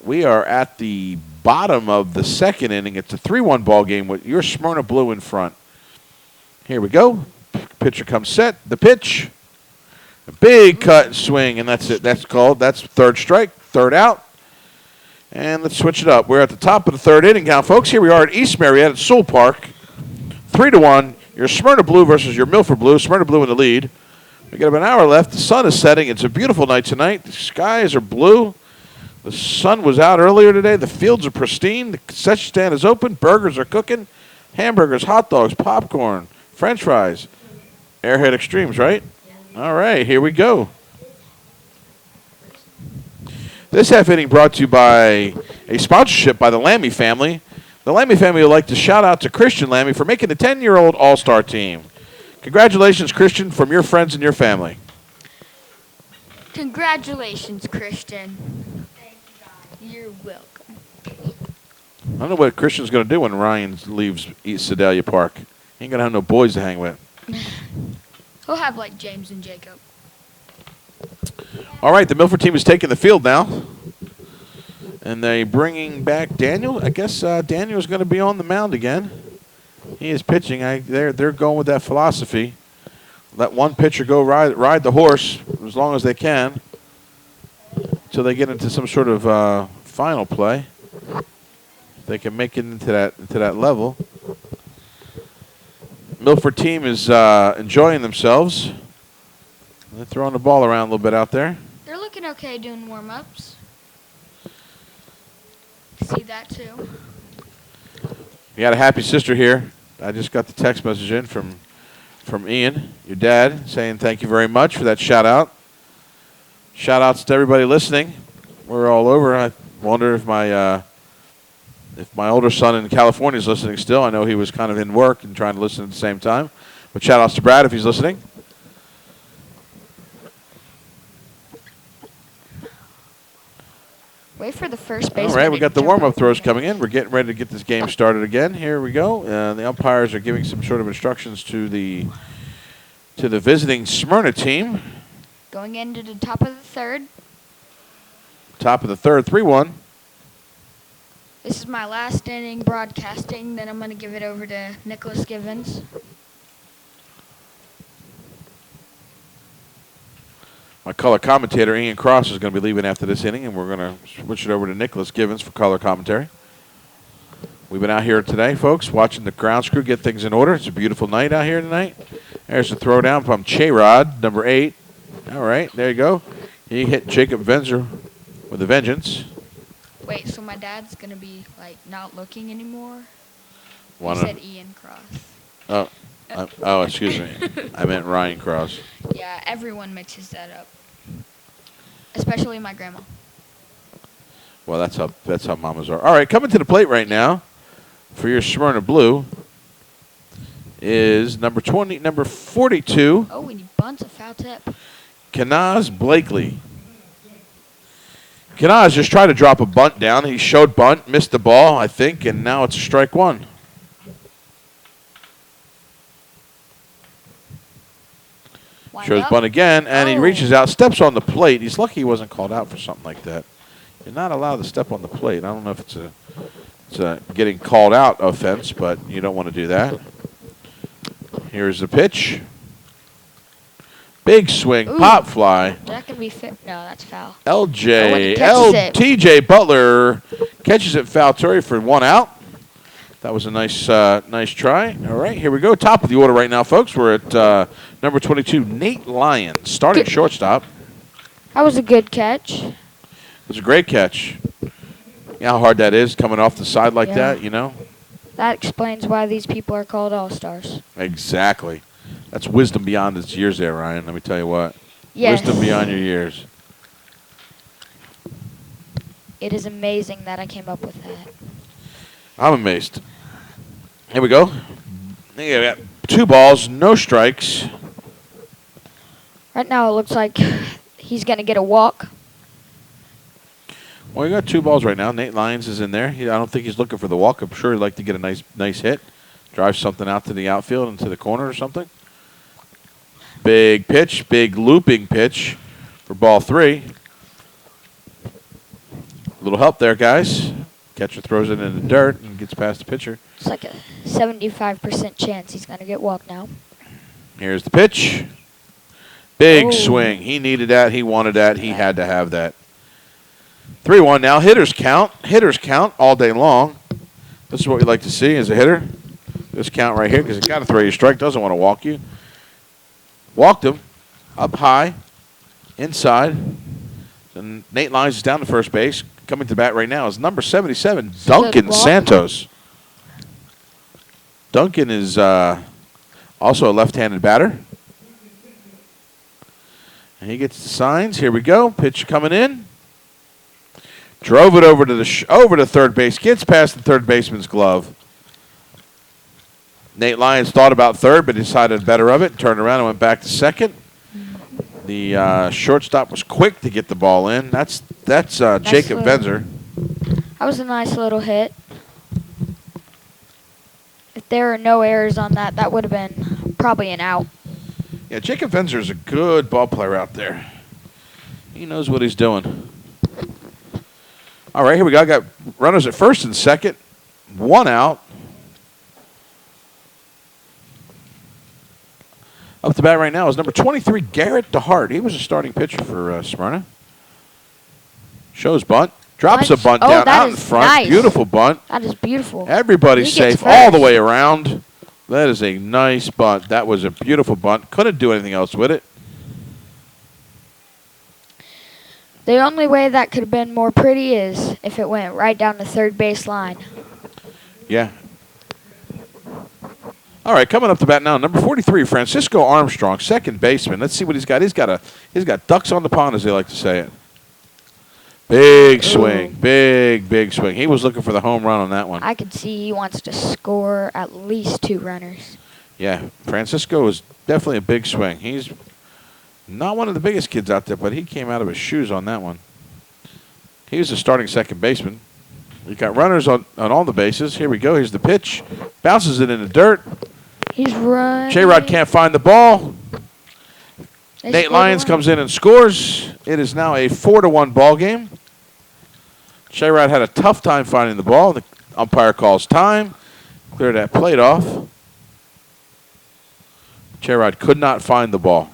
We are at the bottom of the second inning. It's a 3-1 ball game with your Smyrna Blue in front. Here we go. Pitcher comes set. The pitch. A big cut and swing, and that's it. That's third strike, third out. And let's switch it up. We're at the top of the third inning now, folks. Here we are at East Marietta at Sewell Park. 3-1. Your Smyrna Blue versus your Milford Blue. Smyrna Blue in the lead. We got about an hour left. The sun is setting. It's a beautiful night tonight. The skies are blue. The sun was out earlier today. The fields are pristine. The concession stand is open. Burgers are cooking. Hamburgers, hot dogs, popcorn, French fries. Airhead Extremes, right? All right, here we go. This half inning brought to you by a sponsorship by the Lammy family. The Lammy family would like to shout out to Christian Lammy for making the 10-year-old All-Star team. Congratulations, Christian, from your friends and your family. Congratulations, Christian. You're welcome. I don't know what Christian's going to do when Ryan leaves East Sedalia Park. He ain't going to have no boys to hang with. He'll have like James and Jacob. All right, the Milford team is taking the field now. And they're bringing back Daniel. I guess Daniel's going to be on the mound again. He is pitching. They're going with that philosophy. Let one pitcher go ride the horse as long as they can until they get into some sort of final play. They can make it into that level. Milford team is enjoying themselves. They're throwing the ball around a little bit out there. They're looking okay doing warm-ups. See that too. You got a happy sister here. I just got the text message in from Ian, your dad, saying thank you very much for that shout-out. Shout-outs to everybody listening. We're all over. I wonder if my older son in California is listening still. I know he was kind of in work and trying to listen at the same time. But shout-outs to Brad if he's listening. Wait for the first baseman. All right, we got the warm-up throws coming in. We're getting ready to get this game started again. Here we go. The umpires are giving some sort of instructions to the visiting Smyrna team. Going into the top of the third. Top of the third, 3-1. This is my last inning broadcasting. Then I'm going to give it over to Nicholas Givens. My color commentator, Ian Cross, is going to be leaving after this inning, and we're going to switch it over to Nicholas Givens for color commentary. We've been out here today, folks, watching the grounds crew get things in order. It's a beautiful night out here tonight. There's the throwdown from Chayrod, number 8. All right, there you go. He hit Jacob Venzer with a vengeance. Wait, so my dad's going to be, like, not looking anymore? Wanna- He said Ian Cross. Oh, Oh, excuse me. I meant Ryan Cross. Yeah, everyone mixes that up, especially my grandma. Well, that's how mamas are. All right, coming to the plate right now for your Smyrna Blue is number 42, Oh, and he bunts a foul tip. Kanaz Blakely. Kanaz just tried to drop a bunt down. He showed bunt, missed the ball, I think, and now it's a strike one. Shows bunt again, and he reaches out, steps on the plate. He's lucky he wasn't called out for something like that. You're not allowed to step on the plate. I don't know if it's a getting called out offense, but you don't want to do that. Here's the pitch. Big swing, Ooh. pop fly. That could be fit. No, that's foul. TJ Butler catches it foul territory for one out. That was a nice try. All right, here we go. Top of the order right now, folks. We're at number 22, Nate Lyon, starting shortstop. That was a good catch. It was a great catch. You know how hard that is coming off the side like that, you know? That explains why these people are called all-stars. Exactly. That's wisdom beyond its years there, Ryan. Let me tell you what. Yes. Wisdom beyond your years. It is amazing that I came up with that. I'm amazed. Here we go. We got 2 balls, no strikes. Right now it looks like he's going to get a walk. Well, we got 2 balls right now. Nate Lyons is in there. I don't think he's looking for the walk. I'm sure he'd like to get a nice hit. Drive something out to the outfield into the corner or something. Big pitch, big looping pitch for ball 3. A little help there, guys. Catcher throws it in the dirt and gets past the pitcher. It's like a 75% chance he's going to get walked now. Here's the pitch. Big swing. He needed that. He wanted that. He had to have that. 3-1 now. Hitters count. Hitters count all day long. This is what we like to see as a hitter. This count right here because he's got to throw you a strike. Doesn't want to walk you. Walked him up high, inside. And Nate Lyons is down to first base. Coming to bat right now is number 77, Duncan Santos. Duncan is also a left-handed batter. And he gets the signs. Here we go. Pitch coming in. Drove it over to third base. Gets past the third baseman's glove. Nate Lyons thought about third, but decided better of it. Turned around and went back to second. The shortstop was quick to get the ball in. That's Jacob Venzer. That was a nice little hit. If there were no errors on that, that would have been probably an out. Yeah, Jacob Venzer is a good ball player out there. He knows what he's doing. All right, here we go. I got runners at first and second. 1 out. Up to bat right now is number 23, Garrett DeHart. He was a starting pitcher for Smyrna. Shows bunt. Drops a bunt down out in front. Nice. Beautiful bunt. That is beautiful. Everybody's safe all the way around. That is a nice bunt. That was a beautiful bunt. Couldn't do anything else with it. The only way that could have been more pretty is if it went right down the third base line. Yeah. All right, coming up to bat now, number 43, Francisco Armstrong, second baseman. Let's see what he's got. He's got ducks on the pond, as they like to say it. Big swing, big swing. He was looking for the home run on that one. I could see he wants to score at least 2 runners. Yeah, Francisco is definitely a big swing. He's not one of the biggest kids out there, but he came out of his shoes on that one. He was the starting second baseman. You got runners on all the bases. Here we go. Here's the pitch. Bounces it in the dirt. He's running. J-Rod can't find the ball. Nate Lyons comes in and scores. It is now a 4-1 ball game. J-Rod had a tough time finding the ball. The umpire calls time. Clear that plate off. J-Rod could not find the ball.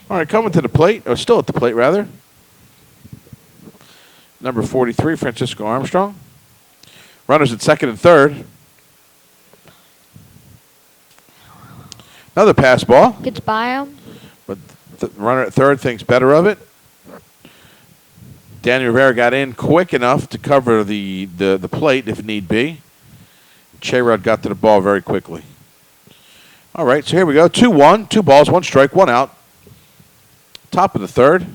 All right, coming to the plate, or still at the plate, rather. Number 43, Francisco Armstrong. Runners at second and third. Another pass ball. Gets by him. But the runner at third thinks better of it. Danny Rivera got in quick enough to cover the plate if need be. J-Rod got to the ball very quickly. All right, so here we go. 2-1. 2 balls, 1 strike, 1 out. Top of the third.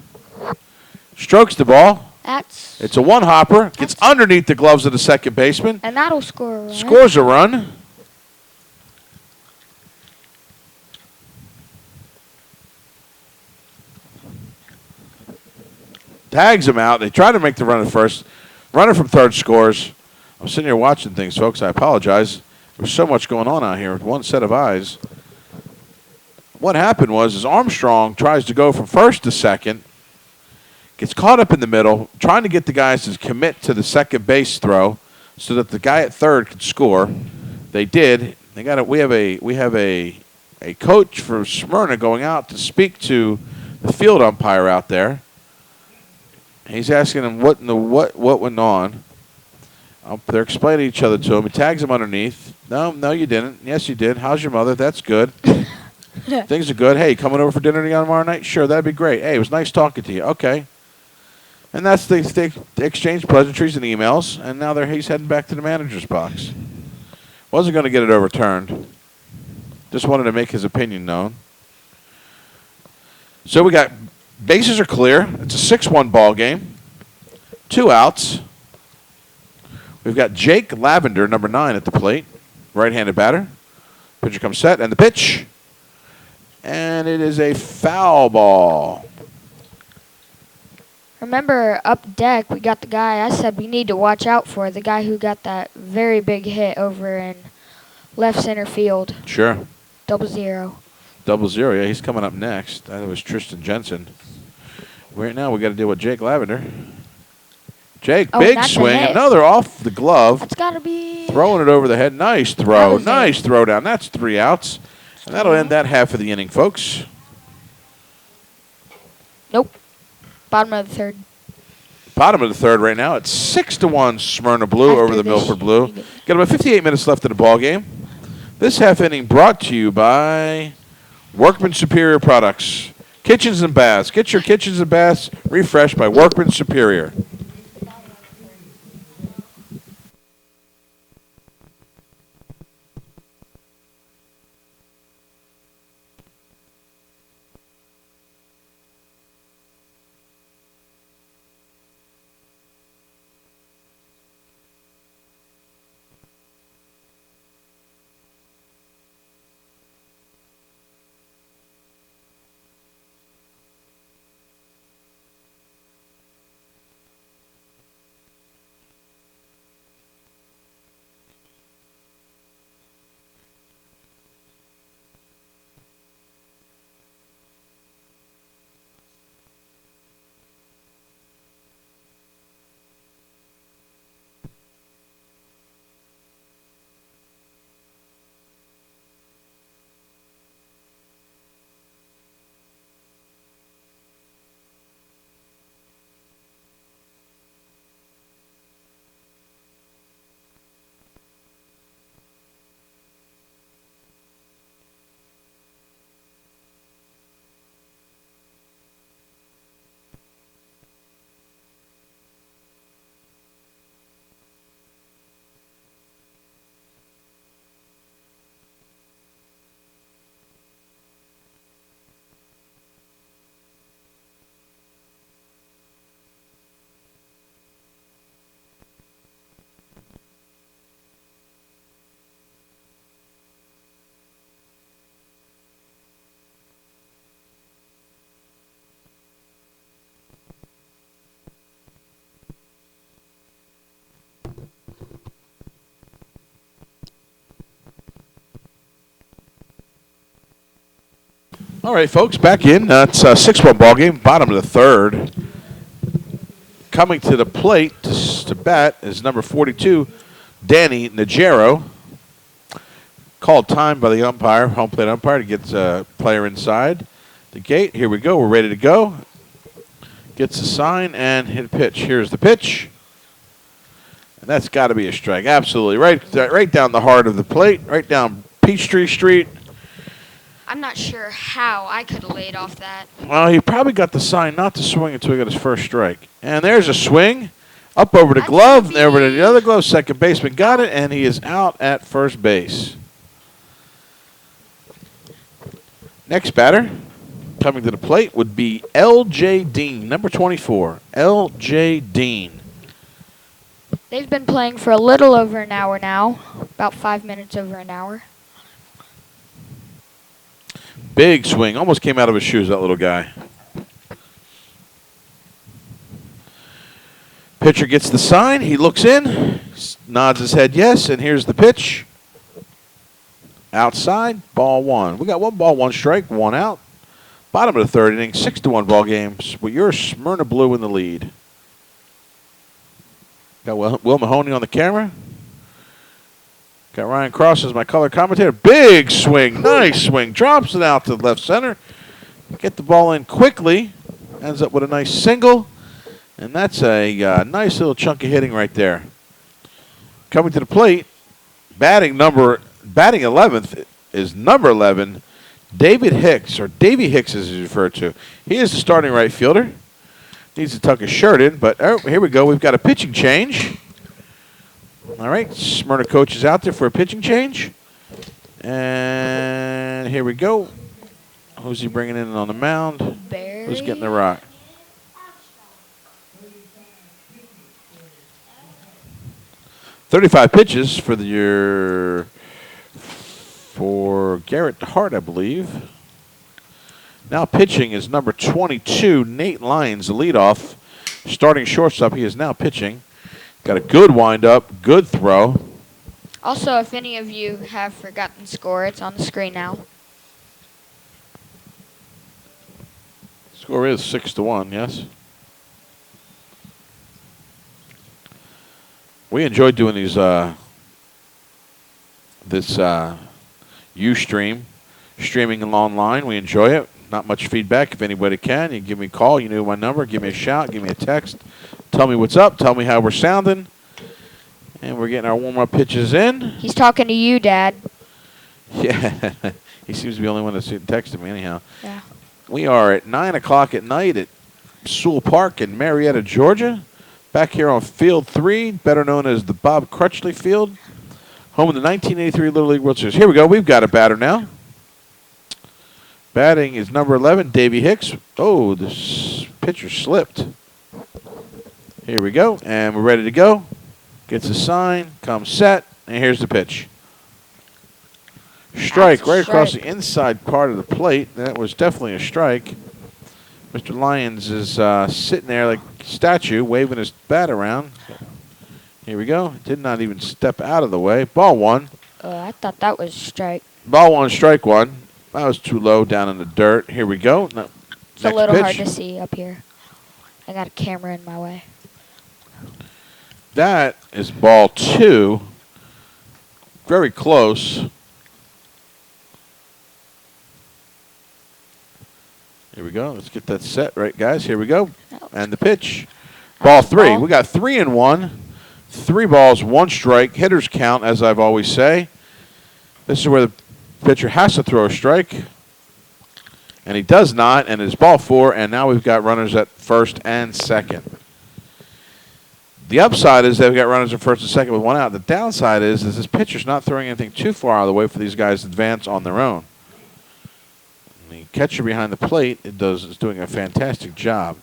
Strokes the ball. It's a one-hopper. Gets underneath the gloves of the second baseman. And that'll score a run. Scores a run. Tags him out. They try to make the run at first. Runner from third scores. I'm sitting here watching things, folks. I apologize. There's so much going on out here with one set of eyes. What happened was Armstrong tries to go from first to second. Gets caught up in the middle, trying to get the guys to commit to the second base throw so that the guy at third could score. They did. They got it. We have a coach from Smyrna going out to speak to the field umpire out there. He's asking him what went on. They're explaining each other to him. He tags him underneath. No, you didn't. Yes, you did. How's your mother? That's good. Things are good. Hey, coming over for dinner tomorrow night? Sure, that'd be great. Hey, it was nice talking to you. Okay. And that's they exchange pleasantries and emails, and now he's heading back to the manager's box. Wasn't going to get it overturned. Just wanted to make his opinion known. So we got bases are clear. It's a 6-1 ball game. 2 outs. We've got Jake Lavender, number 9, at the plate. Right-handed batter. Pitcher comes set, and the pitch. And it is a foul ball. Remember, up deck, we got the guy I said we need to watch out for, the guy who got that very big hit over in left center field. Sure. 0-0. 0-0, yeah, he's coming up next. That was Tristan Jensen. Right now we got to deal with Jake Lavender. Jake, big swing. Another off the glove. That's got to be... Throwing it over the head. Nice throw. Nice throw down. That's 3 outs. And that'll end that half of the inning, folks. Nope. Bottom of the third. Bottom of the third right now. It's 6-1 Smyrna Blue over the Milford Blue. Got about 58 minutes left in the ball game. This half inning brought to you by Workman Superior Products. Kitchens and baths. Get your kitchens and baths refreshed by Workman Superior. All right, folks, back in. It's a 6-1 ball game, bottom of the third. Coming to the plate to bat is number 42, Danny Najero. Called time by the umpire, home plate umpire, to get the player inside the gate. Here we go. We're ready to go. Gets a sign and hit a pitch. Here's the pitch. And that's got to be a strike. Absolutely. Right down the heart of the plate, right down Peachtree Street. I'm not sure how I could have laid off that. Well, he probably got the sign not to swing until he got his first strike. And there's a swing. Up over the glove, and over to the other glove. Second baseman got it, and he is out at first base. Next batter coming to the plate would be L.J. Dean, number 24. L.J. Dean. They've been playing for a little over an hour now, about 5 minutes over an hour. Big swing. Almost came out of his shoes, that little guy. Pitcher gets the sign. He looks in, nods his head yes, and here's the pitch. Outside, ball one. We got 1 ball, 1 strike, 1 out. Bottom of the 3rd inning, 6-1 ball games with your Smyrna Blue in the lead. Got Will Mahoney on the camera. Got Ryan Cross as my color commentator. Big swing, nice swing. Drops it out to the left center. Get the ball in quickly. Ends up with a nice single. And that's a nice little chunk of hitting right there. Coming to the plate, batting 11th is number 11, David Hicks, or Davey Hicks as he's referred to. He is the starting right fielder. Needs to tuck his shirt in, but here we go. We've got a pitching change. All right, Smyrna coach is out there for a pitching change. And here we go. Who's he bringing in on the mound? Barry. Who's getting the rock? "35 pitches for the year for Garrett Hart, I believe. Now pitching is number 22, Nate Lyons, the leadoff. Starting shortstop, he is now pitching. Got a good windup, good throw. Also, if any of you have forgotten the score, it's on the screen now. Score is 6-1, yes. We enjoy doing these Ustream, streaming online. We enjoy it. Not much feedback. If anybody can, you give me a call. You know my number. Give me a shout. Give me a text. Tell me what's up. Tell me how we're sounding. And we're getting our warm-up pitches in. He's talking to you, Dad. Yeah. He seems to be the only one that's texting me anyhow. Yeah. We are at 9 o'clock at night at Sewell Park in Marietta, Georgia. Back here on Field 3, better known as the Bob Crutchley Field. Home of the 1983 Little League World Series. Here we go. We've got a batter now. Batting is number 11, Davey Hicks. Oh, this pitcher slipped. Here we go, and we're ready to go. Gets a sign, comes set, and here's the pitch. Strike right across the inside part of the plate. That was definitely a strike. Mr. Lyons is sitting there like a statue, waving his bat around. Here we go. Did not even step out of the way. Ball one. I thought that was strike. Ball one, strike one. That was too low down in the dirt. Here we go. No, it's a little hard to see up here. I got a camera in my way. That is ball two. Very close. Here we go. Let's get that set right, guys. Here we go. And the pitch. Ball three. We got 3-1. 3 balls, 1 strike. Hitters count, as I've always say. This is where the pitcher has to throw a strike. And he does not, and it's ball 4, and now we've got runners at first and second. The upside is they've got runners at first and second with 1 out. The downside is this pitcher's not throwing anything too far out of the way for these guys to advance on their own. The catcher behind the plate is doing a fantastic job.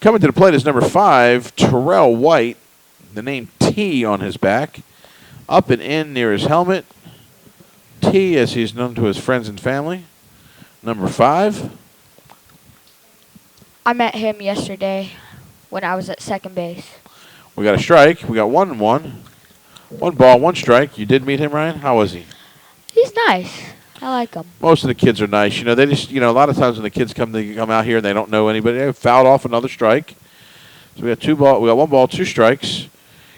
Coming to the plate is number 5, Terrell White. The name T on his back. Up and in near his helmet. T, as he's known to his friends and family. Number 5. I met him yesterday when I was at second base. We got a strike. We got 1-1. 1 ball, 1 strike. You did meet him, Ryan? How was he? He's nice. I like him. Most of the kids are nice. You know, they just, a lot of times when the kids come out here and they don't know anybody, they fouled off another strike. So we got 1 ball, 2 strikes.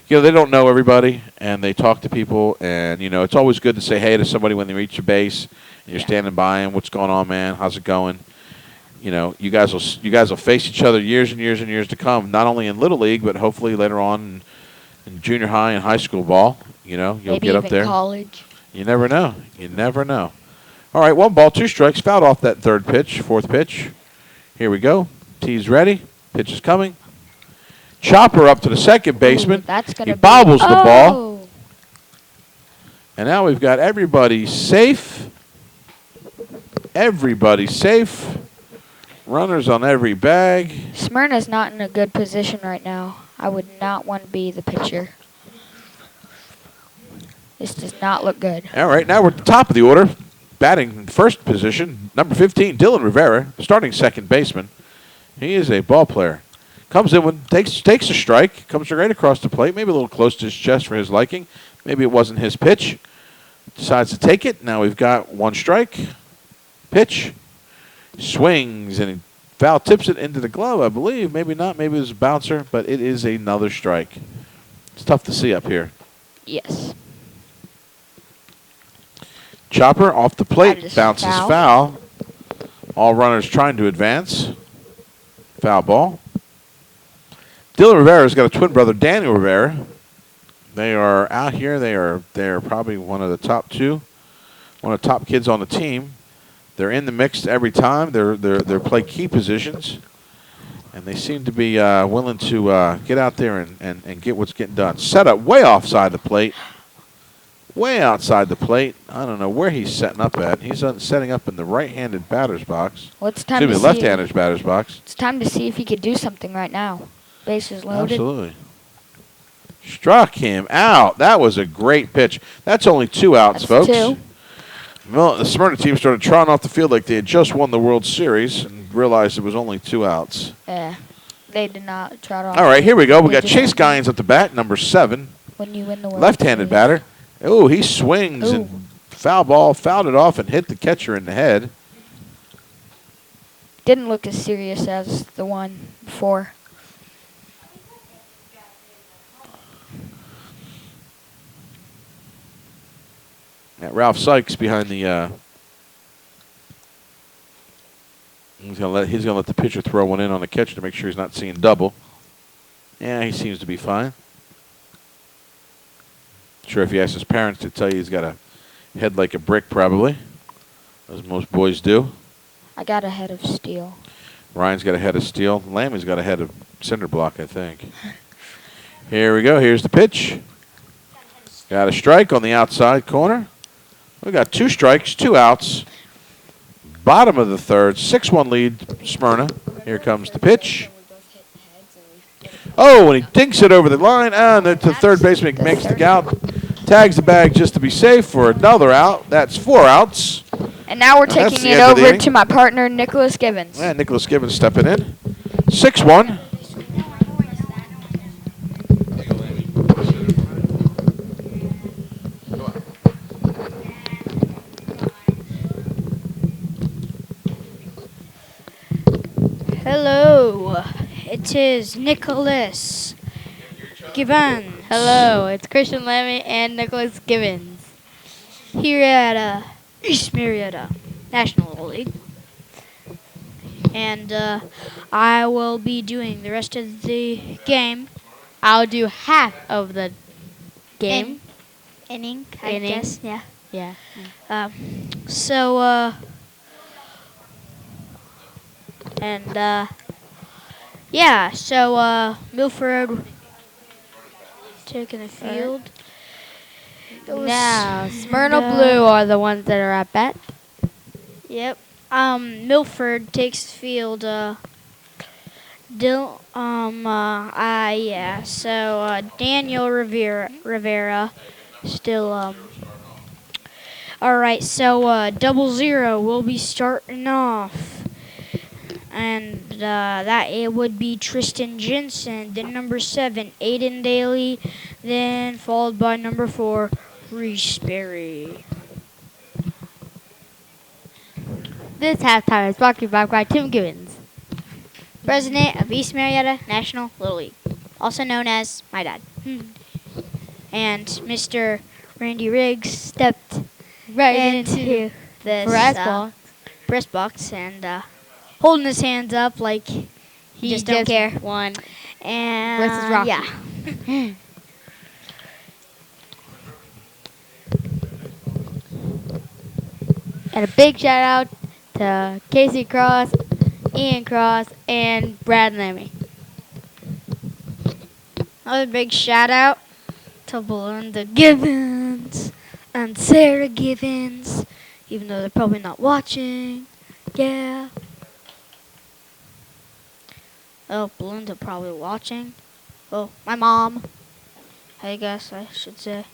They don't know everybody, and they talk to people, and, it's always good to say hey to somebody when they reach your base, and you're standing by them. What's going on, man? How's it going? You guys will face each other years and years and years to come, not only in Little League, but hopefully later on in junior high and high school ball. You'll Maybe get up there. Maybe college. You never know. You never know. All right, 1 ball, 2 strikes. Fouled off that 4th pitch. Here we go. T's ready. Pitch is coming. Chopper up to the second baseman. He bobbles the ball. And now we've got everybody safe. Everybody safe. Runners on every bag. Smyrna's not in a good position right now. I would not want to be the pitcher. This does not look good. All right, now we're at the top of the order. Batting in first position, number 15, Dylan Rivera, starting second baseman. He is a ball player. Comes in, takes a strike, comes right across the plate, maybe a little close to his chest for his liking. Maybe it wasn't his pitch. Decides to take it. Now we've got one strike. Pitch. Swings and he foul tips it into the glove, I believe. Maybe not. Maybe it was a bouncer, but it is another strike. It's tough to see up here. Yes. Chopper off the That plate, is bounces foul. foul. All runners trying to advance. Foul ball. Dylan Rivera's got a twin brother, Daniel Rivera. They are out here. They're probably one of the top kids on the team. They're in the mix every time. They're play key positions, and they seem to be willing to get out there and get what's getting done. Set up way offside the plate. Way outside the plate. I don't know where he's setting up at. He's setting up in the right-handed batter's box. Well, it's time Excuse to me, left-handed batter's box. It's time to see if he could do something right now. Bases loaded. Absolutely. Struck him out. That was a great pitch. That's only 2 outs, That's folks. 2. Well, the Smyrna team started trotting off the field like they had just won the World Series and realized it was only 2 outs. Yeah. They did not trot off. All right, here we go. We They got just Chase won. Guines at the bat, number 7. When you win the World Left-handed Series. batter. Oh, he swings Ooh. and foul ball, fouled it off and hit the catcher in the head. Didn't look as serious as the one before. Got Ralph Sykes behind the. He's gonna let the pitcher throw one in on the catcher to make sure he's not seeing double. Yeah, he seems to be fine. Sure, if you ask his parents, to tell you he's got a head like a brick, probably, as most boys do. I got a head of steel. Ryan's got a head of steel. Lammy's got a head of cinder block, I think. Here we go. Here's the pitch. Got a strike on the outside corner. We got 2 strikes, 2 outs. Bottom of the third, 6-1 lead, Smyrna. Here comes the pitch. Oh, and he dinks it over the line, and the third baseman makes the out. Tags the bag just to be safe for another out. That's 4 outs. And now we're That's taking the it end of the over inning. to my partner, Nicholas Gibbons. And Nicholas Gibbons stepping in. 6-1. Hello, it is Nicholas Gibbons. Hello, it's Christian Lemmy and Nicholas Gibbons. Here at East Marietta National League. And I will be doing the rest of the game. I'll do half of the game. Inning, I Inning. guess, yeah. Yeah. So Milford taking the field. It was- Now, Smyrna and, Blue are the ones that are at bat. Yep. Milford takes the field. Daniel Rivera still. All right. So 0-0 will be starting off, and that it would be Tristan Jensen, then number 7, Aiden Daly, then followed by number 4, Reese Berry. This halftime is brought to you by Tim Gibbons. President of East Marietta National Little League, also known as my dad. And Mr. Randy Riggs stepped Right into this press box and holding his hands up like he just don't care. won. And Versus Rocky. yeah. And a big shout out to Casey Cross, Ian Cross, and Brad Lemmy. Another big shout out to Belinda Gibbons and Sarah Gibbons. even though they're probably not watching. Yeah. Oh, balloons are probably watching. Oh, my mom. I guess I should say.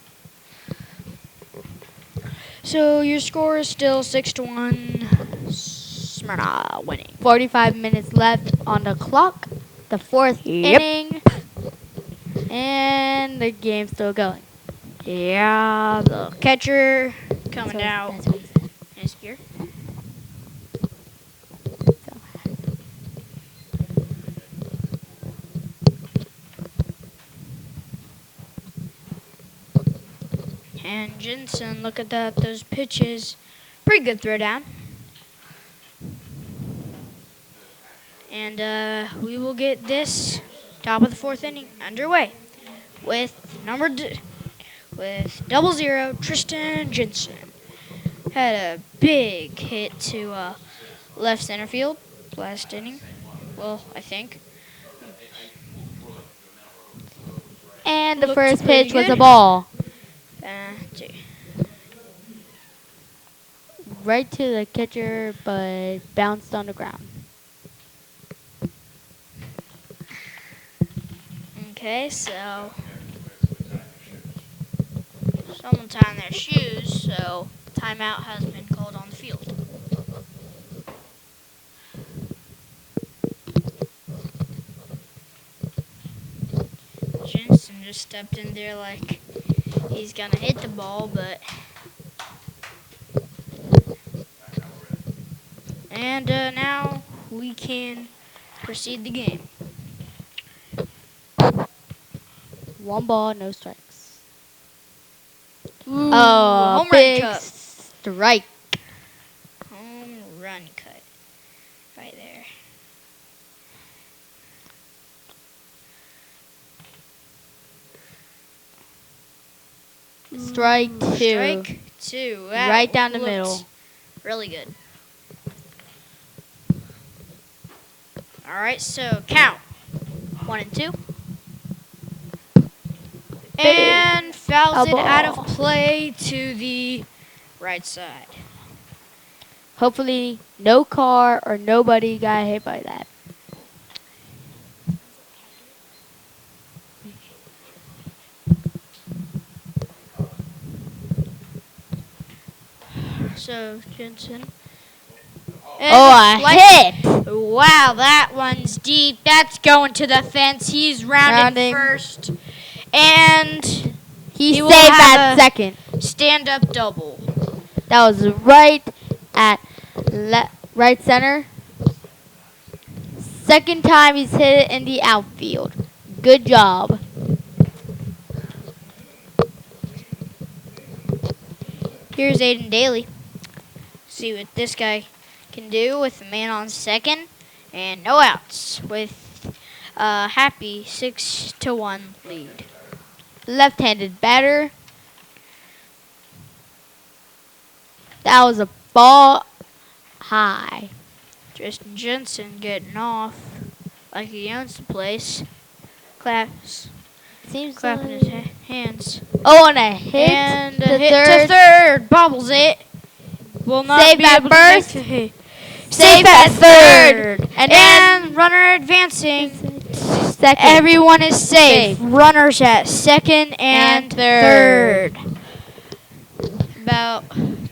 So your score is still 6-1. Smyrna winning. 45 minutes left on the clock. The fourth Yep. inning. And the game's still going. Yeah, the catcher coming So out that's what he said. in his gear. And Jensen, look at that, those pitches. Pretty good throw down. And we will get this top of the fourth inning underway with with 00 Tristan Jensen. Had a big hit to left center field last inning. Well, I think. And the Looked first pretty pitch was a good. ball. Gee. Right to the catcher, but bounced on the ground. Okay, so someone tying their shoes, so timeout has been called on the field. Jensen just stepped in there like he's gonna hit the ball, but now we can proceed the game. 1 ball, no strikes. Ooh, Oh, home run big cut. strike. Home run cut. Right there. Strike Ooh, 2. Strike 2. That Right down the looked middle. Really good. All right, so count 1 and 2. And fouls A it out ball. of play to the right side. Hopefully, no car or nobody got hit by that. So, Jensen. Oh, a hit! Wow, that one's deep. That's going to the fence. He's rounding Rounding. first. And He will saved have that a second. stand-up double. That was right at right center. Second time he's hit it in the outfield. Good job. Here's Aiden Daly. See what this guy can do with a man on second and no outs with a happy 6-1 lead. Left-handed batter. That was a ball high. Tristan Jensen getting off like he owns the place. Claps, Seems clapping like... his hands. Oh, and a hit And to a hit third. to third. Bobbles it. Will not Save be at able to first. make the hit. Safe at third. And then runner advancing. second. Everyone is safe. Safe. Runners at second and third. About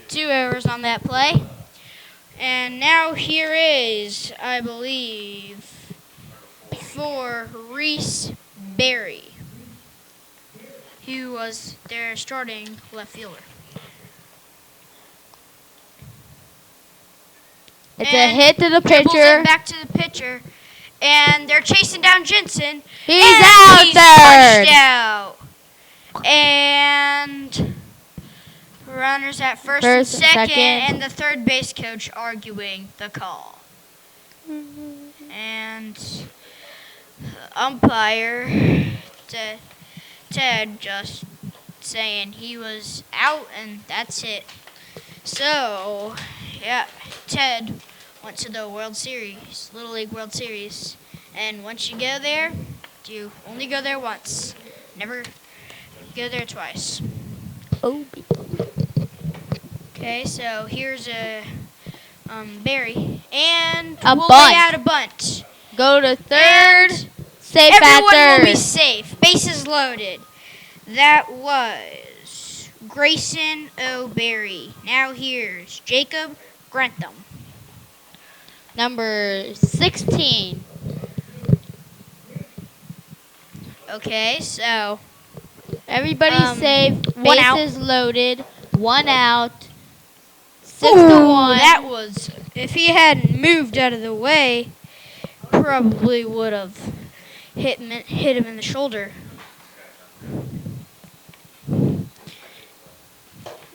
2 errors on that play. And now here is, I believe, for Reese Berry, who was their starting left fielder. It's a And hit to the dribbles pitcher. it back to the pitcher. And they're chasing down Jensen. He's and out he's third. punched out. And runners at first and First and second, second. and the third base coach arguing the call. And the umpire, Ted, just saying he was out, and that's it. So, yeah, Ted went to the World Series, Little League World Series. And once you go there, you only go there once. Never go there twice. Oh, Okay, so here's a Barry, and A we'll bunt. lay out a bunt. Go to third. And Safe at everyone third. will be safe. Bases loaded. That was Grayson O'Berry. Now here's Jacob Grantham. Number 16. Okay, so Everybody's safe. one out. Bases loaded. 1 out. 6-1. That was, if he hadn't moved out of the way, probably would have hit him in the shoulder.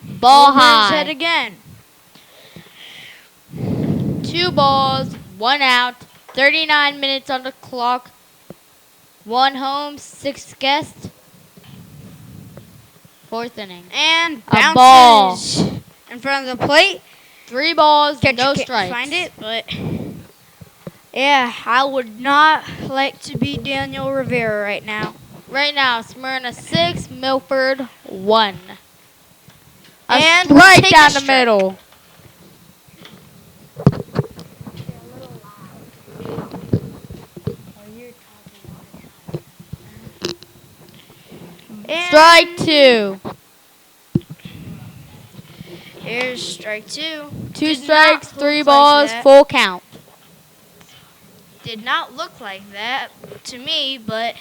Ball Over his head high. again. 2 balls. 1 out. 39 minutes on the clock. 1 home. 6 guests. 4th inning. And A ball. bounces in front of the plate. 3 balls. Catcher No can't strikes. find it, but yeah, I would not like to be Daniel Rivera right now. Right now, Smyrna 6, Milford 1. A And strike take a down the strike. middle. And Strike 2. here's strike 2. 2 Did not strikes, look 3 like balls, that. full count. Did not look like that to me, but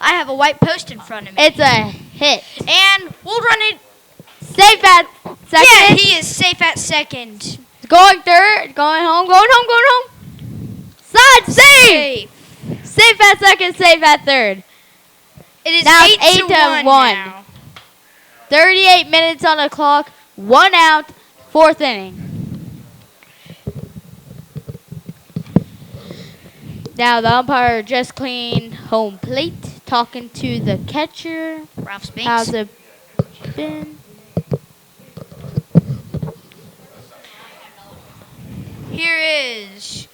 I have a white post in front of me. It's a hit. And we'll run it. Safe at second. Yeah, he is safe at second. Going third. Going home. Going home. Going home. Side save. Safe at second. Safe at third. It is Now 8 it's to 8 to 1 1. now. 38 minutes on the clock. 1 out. 4th inning. Now the umpire just cleaned home plate. Talking to the catcher. Ralph Spinks. How's it been? Here is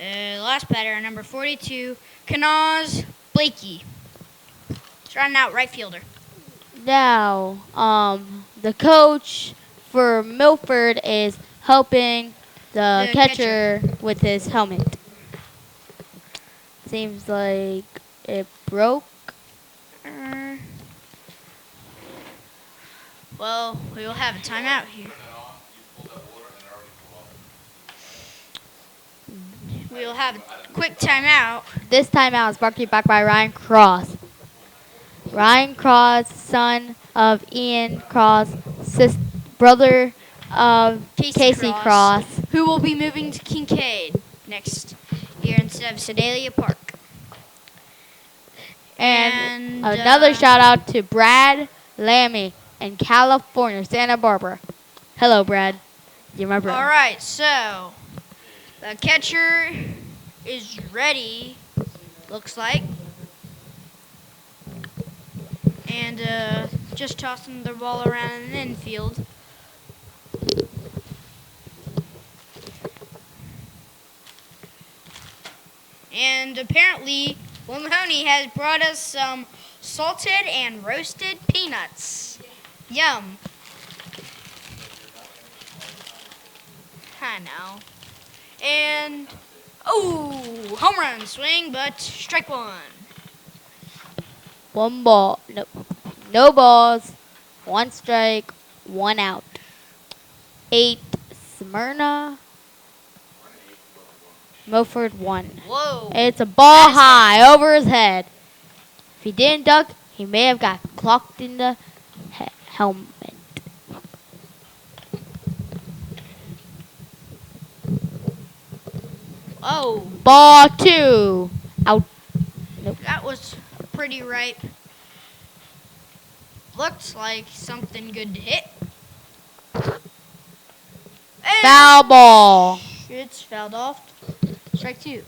last batter, number 42, Kanaz Blakey. He's running out right fielder. Now, the coach for Milford is helping the catcher with his helmet. Seems like it broke. Well, we will have a timeout here. We will have a quick timeout. This timeout is brought to you back by Ryan Cross. Ryan Cross, son of Ian Cross, brother of Casey Cross. Who will be moving to Kincaid next year instead of Sedalia Park. And another shout out to Brad Lammy in California, Santa Barbara. Hello, Brad. You're my brother. All right, so the catcher is ready, looks like. And just tossing the ball around in the infield. And apparently, Will Mahoney has brought us some salted and roasted peanuts. Yum. I know. And, oh, home run swing, but strike 1. 1 ball. Nope. No balls. 1 strike. 1 out. 8 Smyrna. Milford 1. Whoa. It's a ball high over his head. If he didn't duck, he may have got clocked in the helmet. Oh, Ball 2. Out. that was pretty ripe. Looks like something good to hit. And Foul ball. it's fouled off. Strike 2.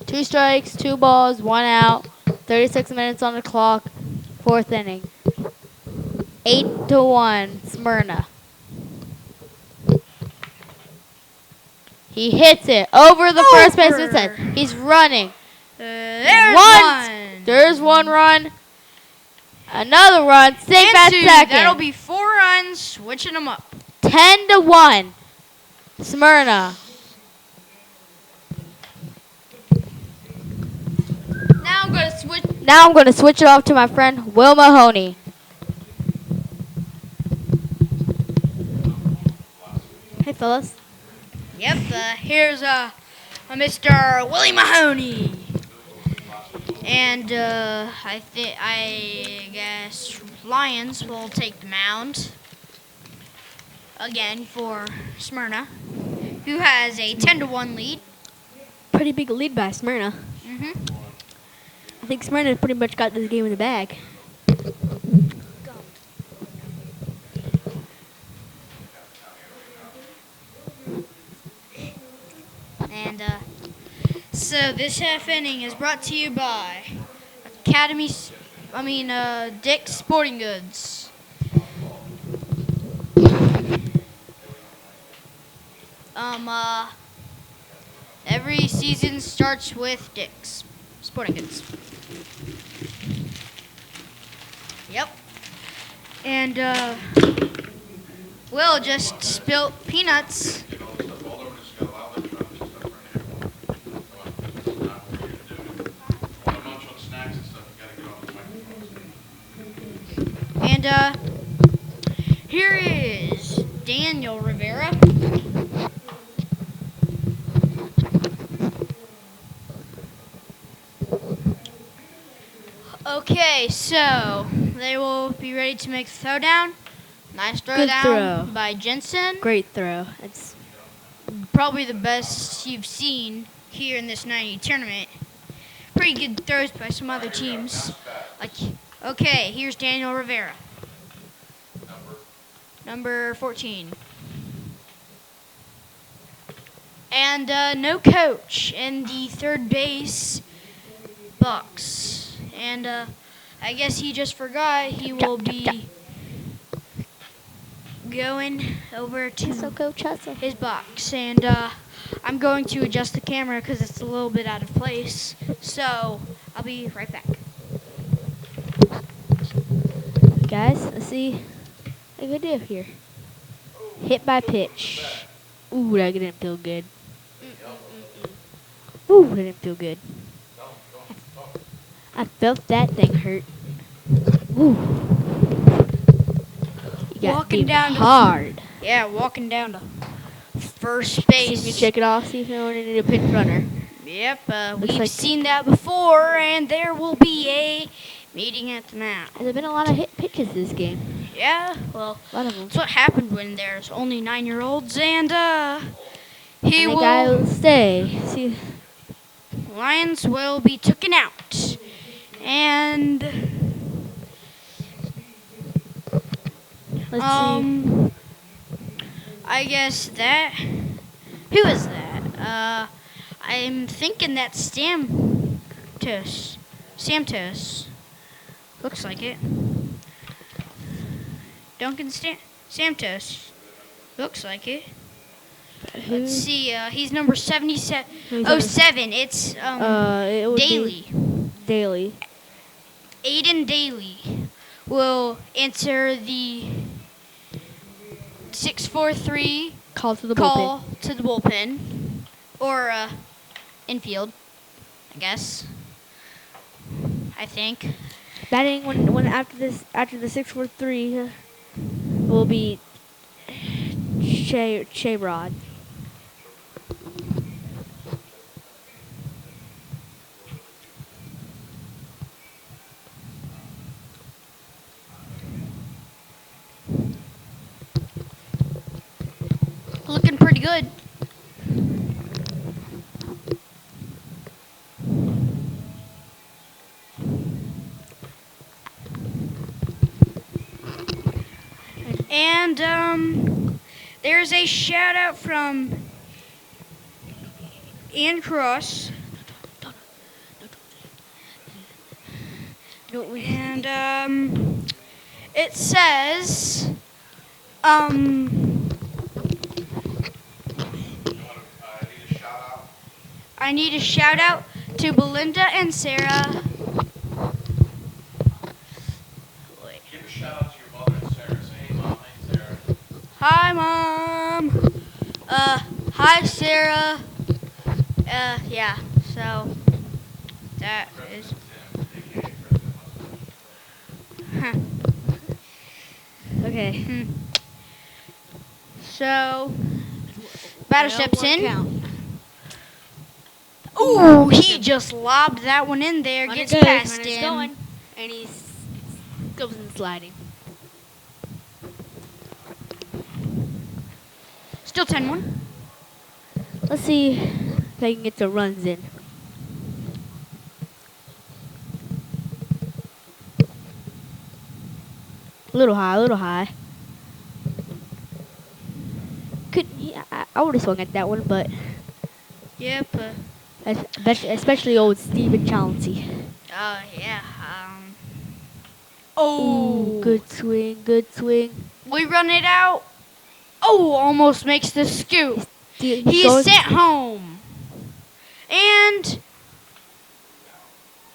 2 strikes, 2 balls, 1 out. 36 minutes on the clock. 4th inning. 8-1 Smyrna. He hits it over the first baseman's head. He's running. There's One. one. There's 1 run. Another run. Safe And at 2. second. That'll be 4 runs, switching them up. 10-1. Smyrna. Now I'm gonna switch it off to my friend Will Mahoney. Hey fellas. Yep, here's a Mr. Willie Mahoney. And I guess Lions will take the mound again for Smyrna, who has a 10-1 lead. Pretty big lead by Smyrna. I think Smyrna pretty much got this game in the bag. And so this half inning is brought to you by Dick's Sporting Goods. Every season starts with Dick's Sporting Goods. Yep. And Will just spilt peanuts. And here is Daniel Rivera. Okay, so they will be ready to make the throwdown. Nice throwdown throw. by Jensen. Great throw. It's Probably the best you've seen here in this 90 tournament. Pretty good throws by some other teams. Okay, here's Daniel Rivera. Number 14. And no coach in the third base box. And I guess he just forgot he will be going over to Coach Hustle. his box. And I'm going to adjust the camera because it's a little bit out of place. So I'll be right back. Guys, let's see what we do here. Hit by pitch. Ooh, that didn't feel good. Ooh, that didn't feel good. I felt that thing hurt. Ooh. You got Walking hit down to- hard. Yeah, walking down to first See if base. you check it off. See if anyone needed a pinch runner. Yep, Looks we've like- seen that before, and there will be a meeting at the mound. There's been a lot of hit pitches this game. Yeah, well, A lot of them. that's what happened when there's only 9-year-olds, and he And the guy will. will stay. See, Lions will be taken out, and let's see. I guess that. Who is that? I'm thinking that's Santos. Looks like it. Duncan Santos. Looks like it. Who? Let's see. He's number 77. Who's Oh, number- 7. It's It would Daly. be Daly. Aiden Daly will enter the 6-4-3 Call to the call bullpen. to the bullpen, or infield, I guess. I think. Batting when after the 6-4-3 will be Shea Rod. Looking pretty good. And there's a shout out from Ian Cross. And it says I need a shout out to Belinda and Sarah. Give a shout out to your mother and Sarah. Say, hey, Mom, hey, Sarah. Hi, Mom. Hi, Sarah. Yeah. So that is. Huh. Okay. So batter steps in. Count. Ooh, he just lobbed that one in there. Runner Gets goes, past runner's him. going, and he goes in sliding. Still 10-1. Let's see if I can get the runs in. A little high, a little high. I would have swung at that one, but Yep. especially old Steven Chauncey. Yeah. Ooh, good swing, good swing. We run it out. Oh, almost makes the scoop. He is sent home. And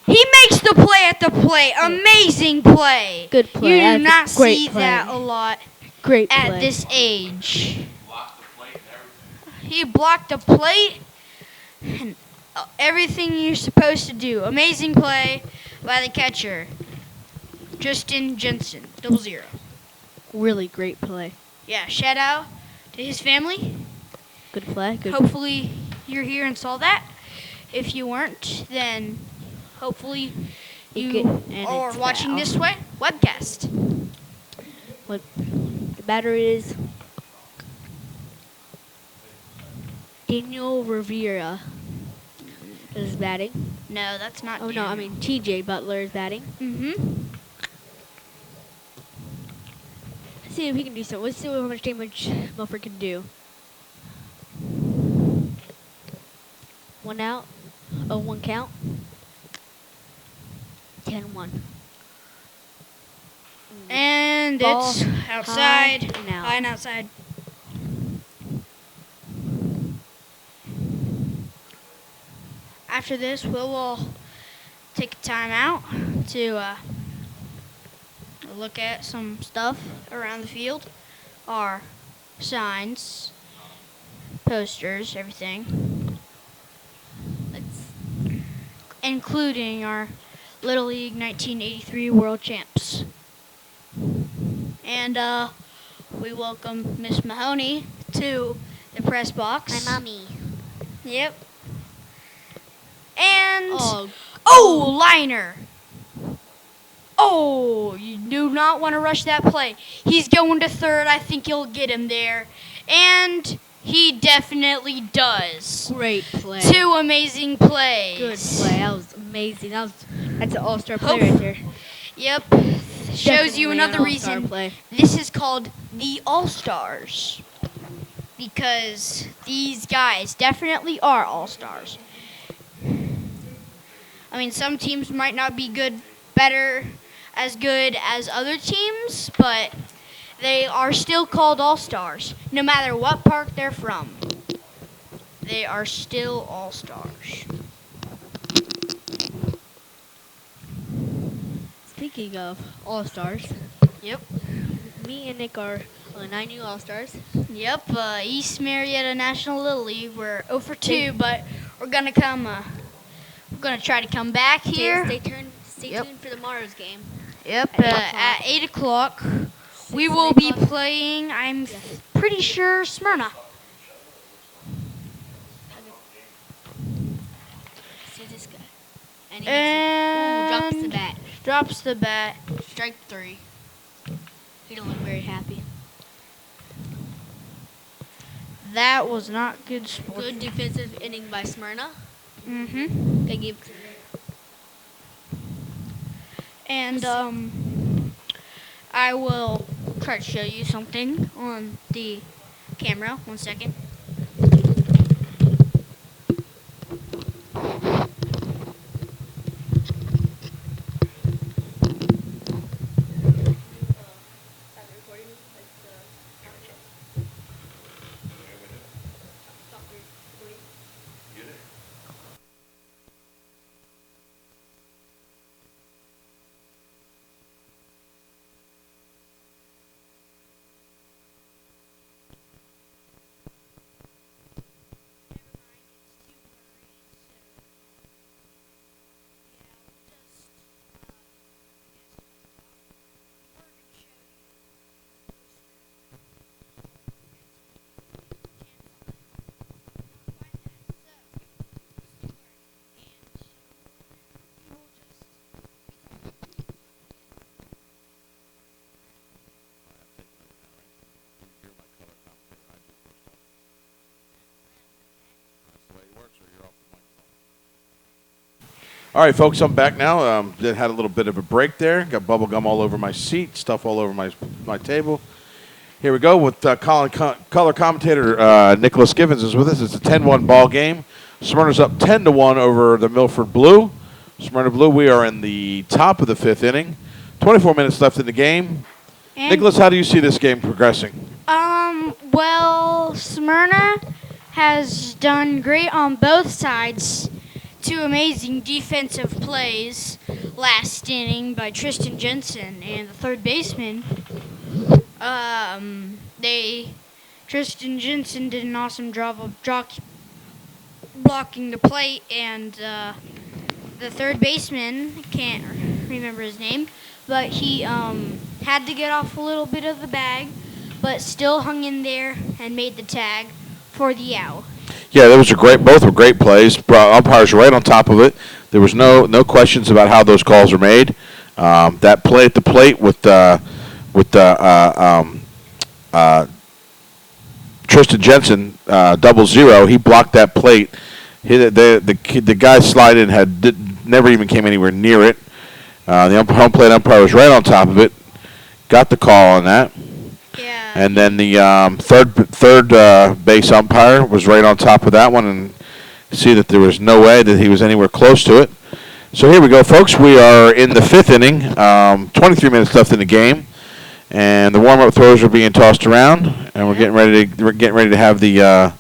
he makes the play at the plate. Amazing play. Good play. You do not That's a great see play. that a lot Great at play. this age. He blocked the plate and everything you're supposed to do. Amazing play by the catcher, Justin Jensen, 0-0. Really great play. Yeah, shout out to his family. Good play. Good. Hopefully you're here and saw that. If you weren't, then hopefully you are watching this webcast. What the batter is Daniel Rivera is batting. No, that's not. Oh no, I mean TJ Butler is batting. Let's see if he can do something. Let's see how much damage Milford can do. 1 out. Oh, 1 count. 10-1. And Ball it's outside. high and out. High and outside. After this, we'll all take a time out to look at some stuff around the field. Our signs, posters, everything. Including our Little League 1983 World Champs. And we welcome Miss Mahoney to the press box. My mommy. Yep. And Oh, liner. Oh, you do not want to rush that play. He's going to third. I think you'll get him there. And he definitely does. great play. 2 amazing plays. Good play. That was amazing. That's an all-star play right there. Yep. Shows you Definitely another an all-star reason play. this is called the All-Stars. Because these guys definitely are All-Stars. I mean, some teams might not be as good as other teams, but they are still called All-Stars, no matter what park they're from. They are still All-Stars. Speaking of all-stars, Yep. me and Nick are 9 new all-stars. Yep. East Marietta National Little League. We're 0 for 2, but we're gonna come. We're gonna try to come back here. Stay tuned for tomorrow's game. Yep. At 8 o'clock. At 8 o'clock, we 6 will and be 8 o'clock. playing. I'm pretty sure Smyrna. See this guy. And And drops the bat. Drops the bat. Strike 3. He don't look very happy. That was not good sport. Good defensive inning by Smyrna. Mhm. They gave. And I will try to show you something on the camera. 1 second. All right, folks, I'm back now. Had a little bit of a break there. Got bubble gum all over my seat, stuff all over my table. Here we go with color commentator Nicholas Givens is with us. It's a 10-1 ball game. Smyrna's up 10-1 over the Milford Blue. Smyrna Blue, we are in the top of the 5th inning. 24 minutes left in the game. And Nicholas, how do you see this game progressing? Well, Smyrna has done great on both sides. 2 amazing defensive plays last inning by Tristan Jensen and the third baseman. Tristan Jensen did an awesome job of blocking the plate, and the third baseman, can't remember his name, but he had to get off a little bit of the bag, but still hung in there and made the tag for the out. Yeah, both were great plays. Umpires were right on top of it. There was no questions about how those calls were made. That play at the plate with Tristan Jensen, 0-0. He blocked that plate. The guy sliding never even came anywhere near it. The home plate umpire was right on top of it. Got the call on that. Yeah. And then the third base umpire was right on top of that one, and see that there was no way that he was anywhere close to it. So here we go, folks. We are in the 5th inning. 23 minutes left in the game, and the warm-up throws are being tossed around, and we're getting ready to have the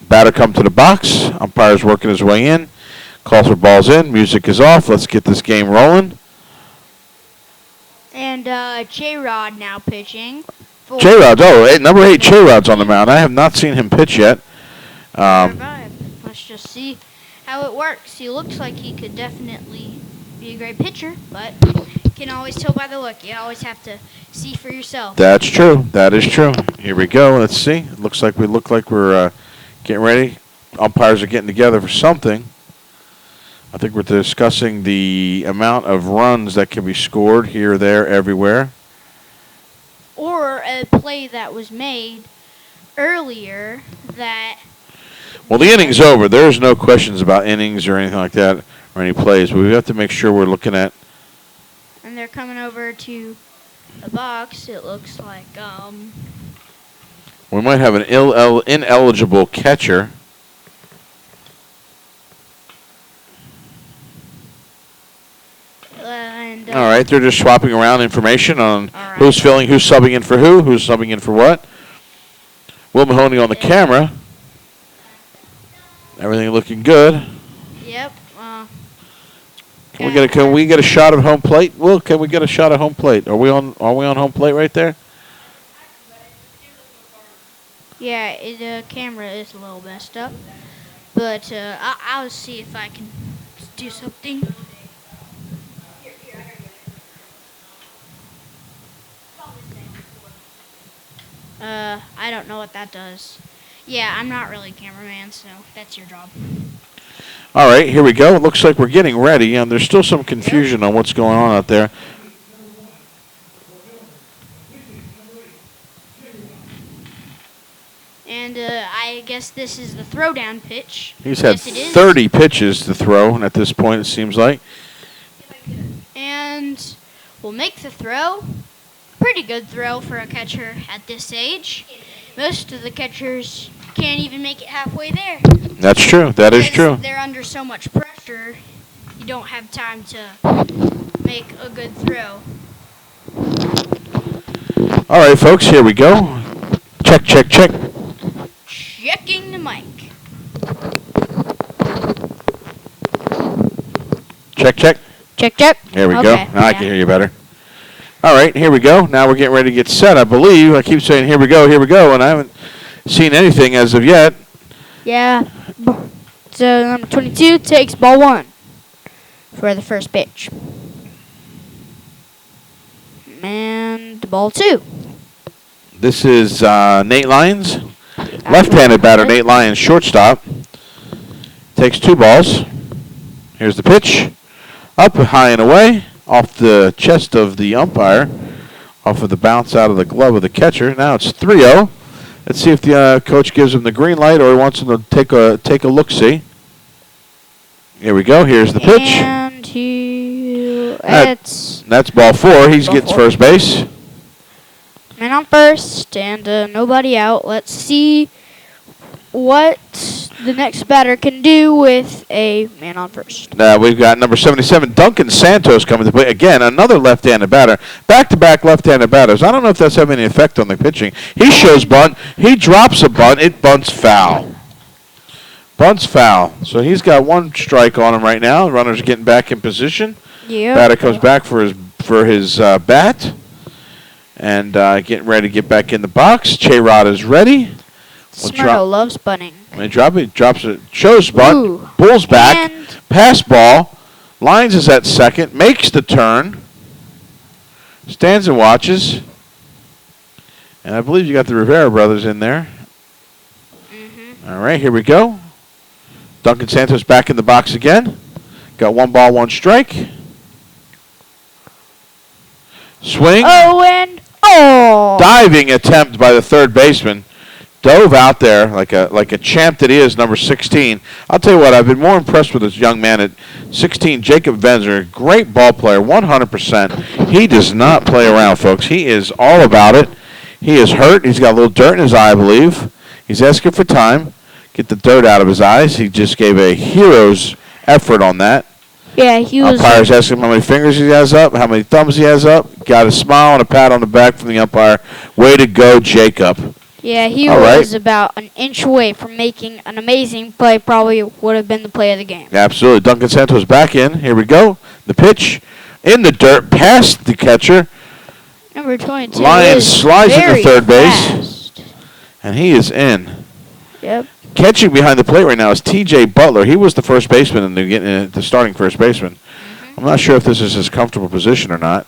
batter come to the box. Umpire's working his way in. Calls for balls in. Music is off. Let's get this game rolling. And J-Rod now pitching. J-Rod, number 8 J-Rod's on the mound. I have not seen him pitch yet. Let's just see how it works. He looks like he could definitely be a great pitcher, but you can always tell by the look. You always have to see for yourself. That's true. That is true. Here we go. Let's see. It looks like we're getting ready. Umpires are getting together for something. I think we're discussing the amount of runs that can be scored here, there, everywhere. Or a play that was made earlier that... Well, the inning's over. There's no questions about innings or anything like that or any plays, but we have to make sure we're looking at... And they're coming over to the box. It looks like... We might have an ineligible catcher. All right, they're just swapping around information on who's filling, who's subbing in for who's subbing in for what. Will Mahoney on the camera. Everything looking good. Yep. Can we get a shot of home plate? Will, can we get a shot of home plate? Are we on home plate right there? Yeah, the camera is a little messed up, but I'll see if I can do something. I don't know what that does. Yeah, I'm not really a cameraman, so that's your job. All right, here we go. It looks like we're getting ready, and there's still some confusion on what's going on out there. And I guess this is the throwdown pitch. He's had Yes, it is. 30 pitches to throw at this point, it seems like. And we'll make the throw. Pretty good throw for a catcher at this age. Most of the catchers can't even make it halfway there. That's true. That is Because true. they're under so much pressure, you don't have time to make a good throw. All right, folks, here we go. Check, check, check. Checking the mic. Check, check. Check, check. There we go. Okay, Now I yeah. can hear you better. All right, here we go. Now we're getting ready to get set, I believe. I keep saying, here we go, and I haven't seen anything as of yet. Yeah. So number 22 takes ball 1 for the first pitch. And ball 2. This is Nate Lyons, left-handed batter, Nate Lyons, shortstop. Takes 2 balls. Here's the pitch. Up, high and away, off the chest of the umpire, off of the bounce out of the glove of the catcher. Now it's 3-0. Let's see if the coach gives him the green light or he wants him to take a look-see. Here we go. Here's the pitch. And it's That's ball 4. He Ball gets 4. first base. man on first and nobody out. Let's see what the next batter can do with a man on first. We've got number 77, Duncan Santos, coming to play. Again, another left-handed batter. Back-to-back left-handed batters. I don't know if that's having any effect on the pitching. He shows bunt. He drops a bunt. It bunts foul. Bunts foul. So he's got 1 strike on him right now. Runners getting back in position. Yeah. Batter comes back for his bat. And getting ready to get back in the box. J-Rod is ready. Smyrna loves bunting. They drop it, drops it, shows bunt, Ooh. pulls back, And pass ball, lines is at second, makes the turn, stands and watches, and I believe you got the Rivera brothers in there. All right, here we go. Duncan Santos back in the box again. Got 1 ball, 1 strike. Swing. Diving attempt by the third baseman. Dove out there like a champ that he is, number 16. I'll tell you what, I've been more impressed with this young man at 16, Jacob Venzer. Great ball player, 100%. He does not play around, folks. He is all about it. He is hurt. He's got a little dirt in his eye, I believe. He's asking for time. Get the dirt out of his eyes. He just gave a hero's effort on that. Yeah, he was. Umpire's asking him how many fingers he has up, how many thumbs he has up. Got a smile and a pat on the back from the umpire. Way to go, Jacob. Yeah, he All was right. about an inch away from making an amazing play. Probably would have been the play of the game. Absolutely. Duncan Santos back in. Here we go. The pitch in the dirt past the catcher. Number 22 Lions is slides into very third base. fast. And he is in. Yep. Catching behind the plate right now is T.J. Butler. He was the first baseman in the starting first baseman. I'm not sure if this is his comfortable position or not.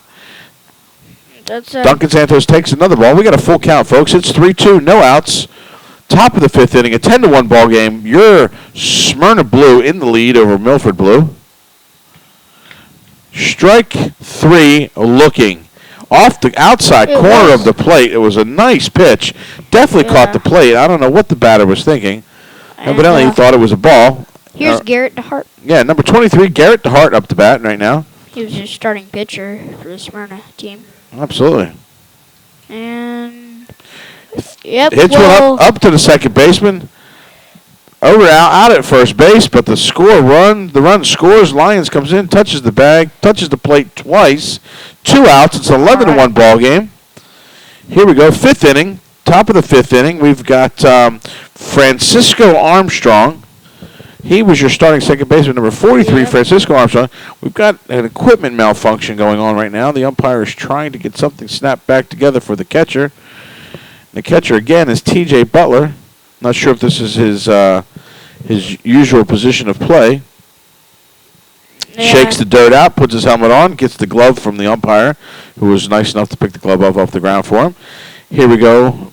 That's Duncan Santos takes another ball. We got a full count, folks. It's 3-2, no outs. Top of the 5th inning, a 10-1 ball game. Your Smyrna Blue in the lead over Milford Blue. Strike 3 looking. Off the outside corner of the plate. It was a nice pitch. Definitely caught the plate. I don't know what the batter was thinking. Evidently, he thought it was a ball. Here's Garrett DeHart. Yeah, number 23, Garrett DeHart up to bat right now. He was your starting pitcher for the Smyrna team. Absolutely. And yep, Hits one up to the second baseman. Over out at first base, but the run scores. Lions comes in, touches the bag, touches the plate twice. 2 outs. It's an 11-1 ball game. Here we go, 5th inning. Top of the 5th inning, we've got Francisco Armstrong. He was your starting second baseman, number 43, Francisco Armstrong. We've got an equipment malfunction going on right now. The umpire is trying to get something snapped back together for the catcher. The catcher, again, is T.J. Butler. Not sure if this is his usual position of play. Yeah. Shakes the dirt out, puts his helmet on, gets the glove from the umpire, who was nice enough to pick the glove off the ground for him. Here we go.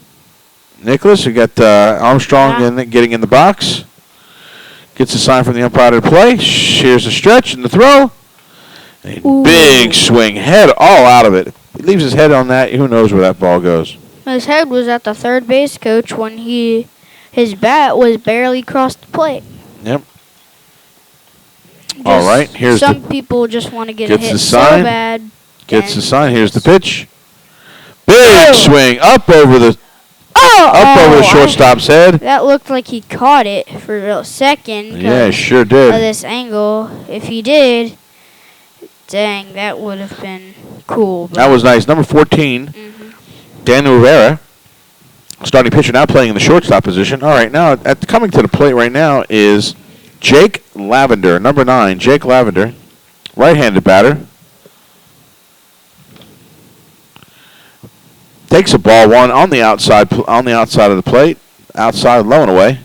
Nicholas, we got Armstrong getting in the box. Gets a sign from the umpire to play. Here's the stretch and the throw. A big swing, head all out of it. He leaves his head on that. Who knows where that ball goes? His head was at the third base coach when his bat was barely crossed the plate. Yep. All right, here's some people just want to get a gets hit the so sign. bad. Gets the sign. Here's the pitch. Big swing up over the shortstop's head. That looked like he caught it for a second. Yeah, sure Of did. this angle, if he did, dang, that would have been cool. That was nice. Number 14, Daniel Rivera, starting pitcher, now playing in the shortstop position. All right, now coming to the plate right now is Jake Lavender, number 9, Jake Lavender, right-handed batter. Takes a ball one on the outside of the plate, outside low and away.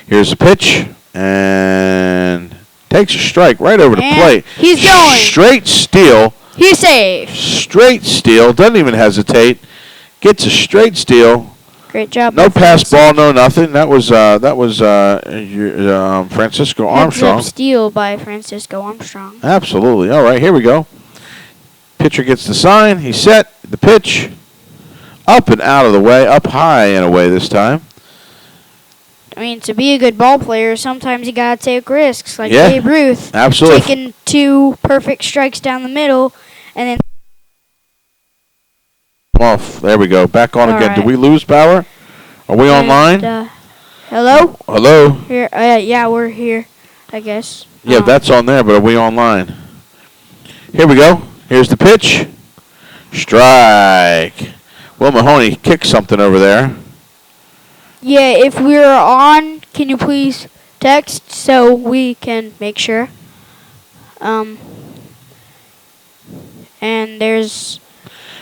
Here's the pitch, and takes a strike right over the plate. He's going. Straight steal. He's safe. Straight steal. Doesn't even hesitate. Gets a straight steal. Great job. No pass ball, no nothing. That was Francisco Armstrong. Heads up steal by Francisco Armstrong. Absolutely. All right, here we go. Pitcher gets the sign. He's set. The pitch. Up and out of the way. Up high and away this time. I mean, to be a good ball player, sometimes you gotta take risks, like Yeah. Babe Ruth, Absolutely. taking 2 perfect strikes down the middle, and then Off. There we go. Back on All again. Did right. we lose power? Are we online? Hello? Hello? Here, yeah, we're here, I guess. Yeah, that's on there, but are we online? Here we go. Here's the pitch. Strike. Will Mahoney kicked something over there. Yeah, if we're on, can you please text so we can make sure? And there's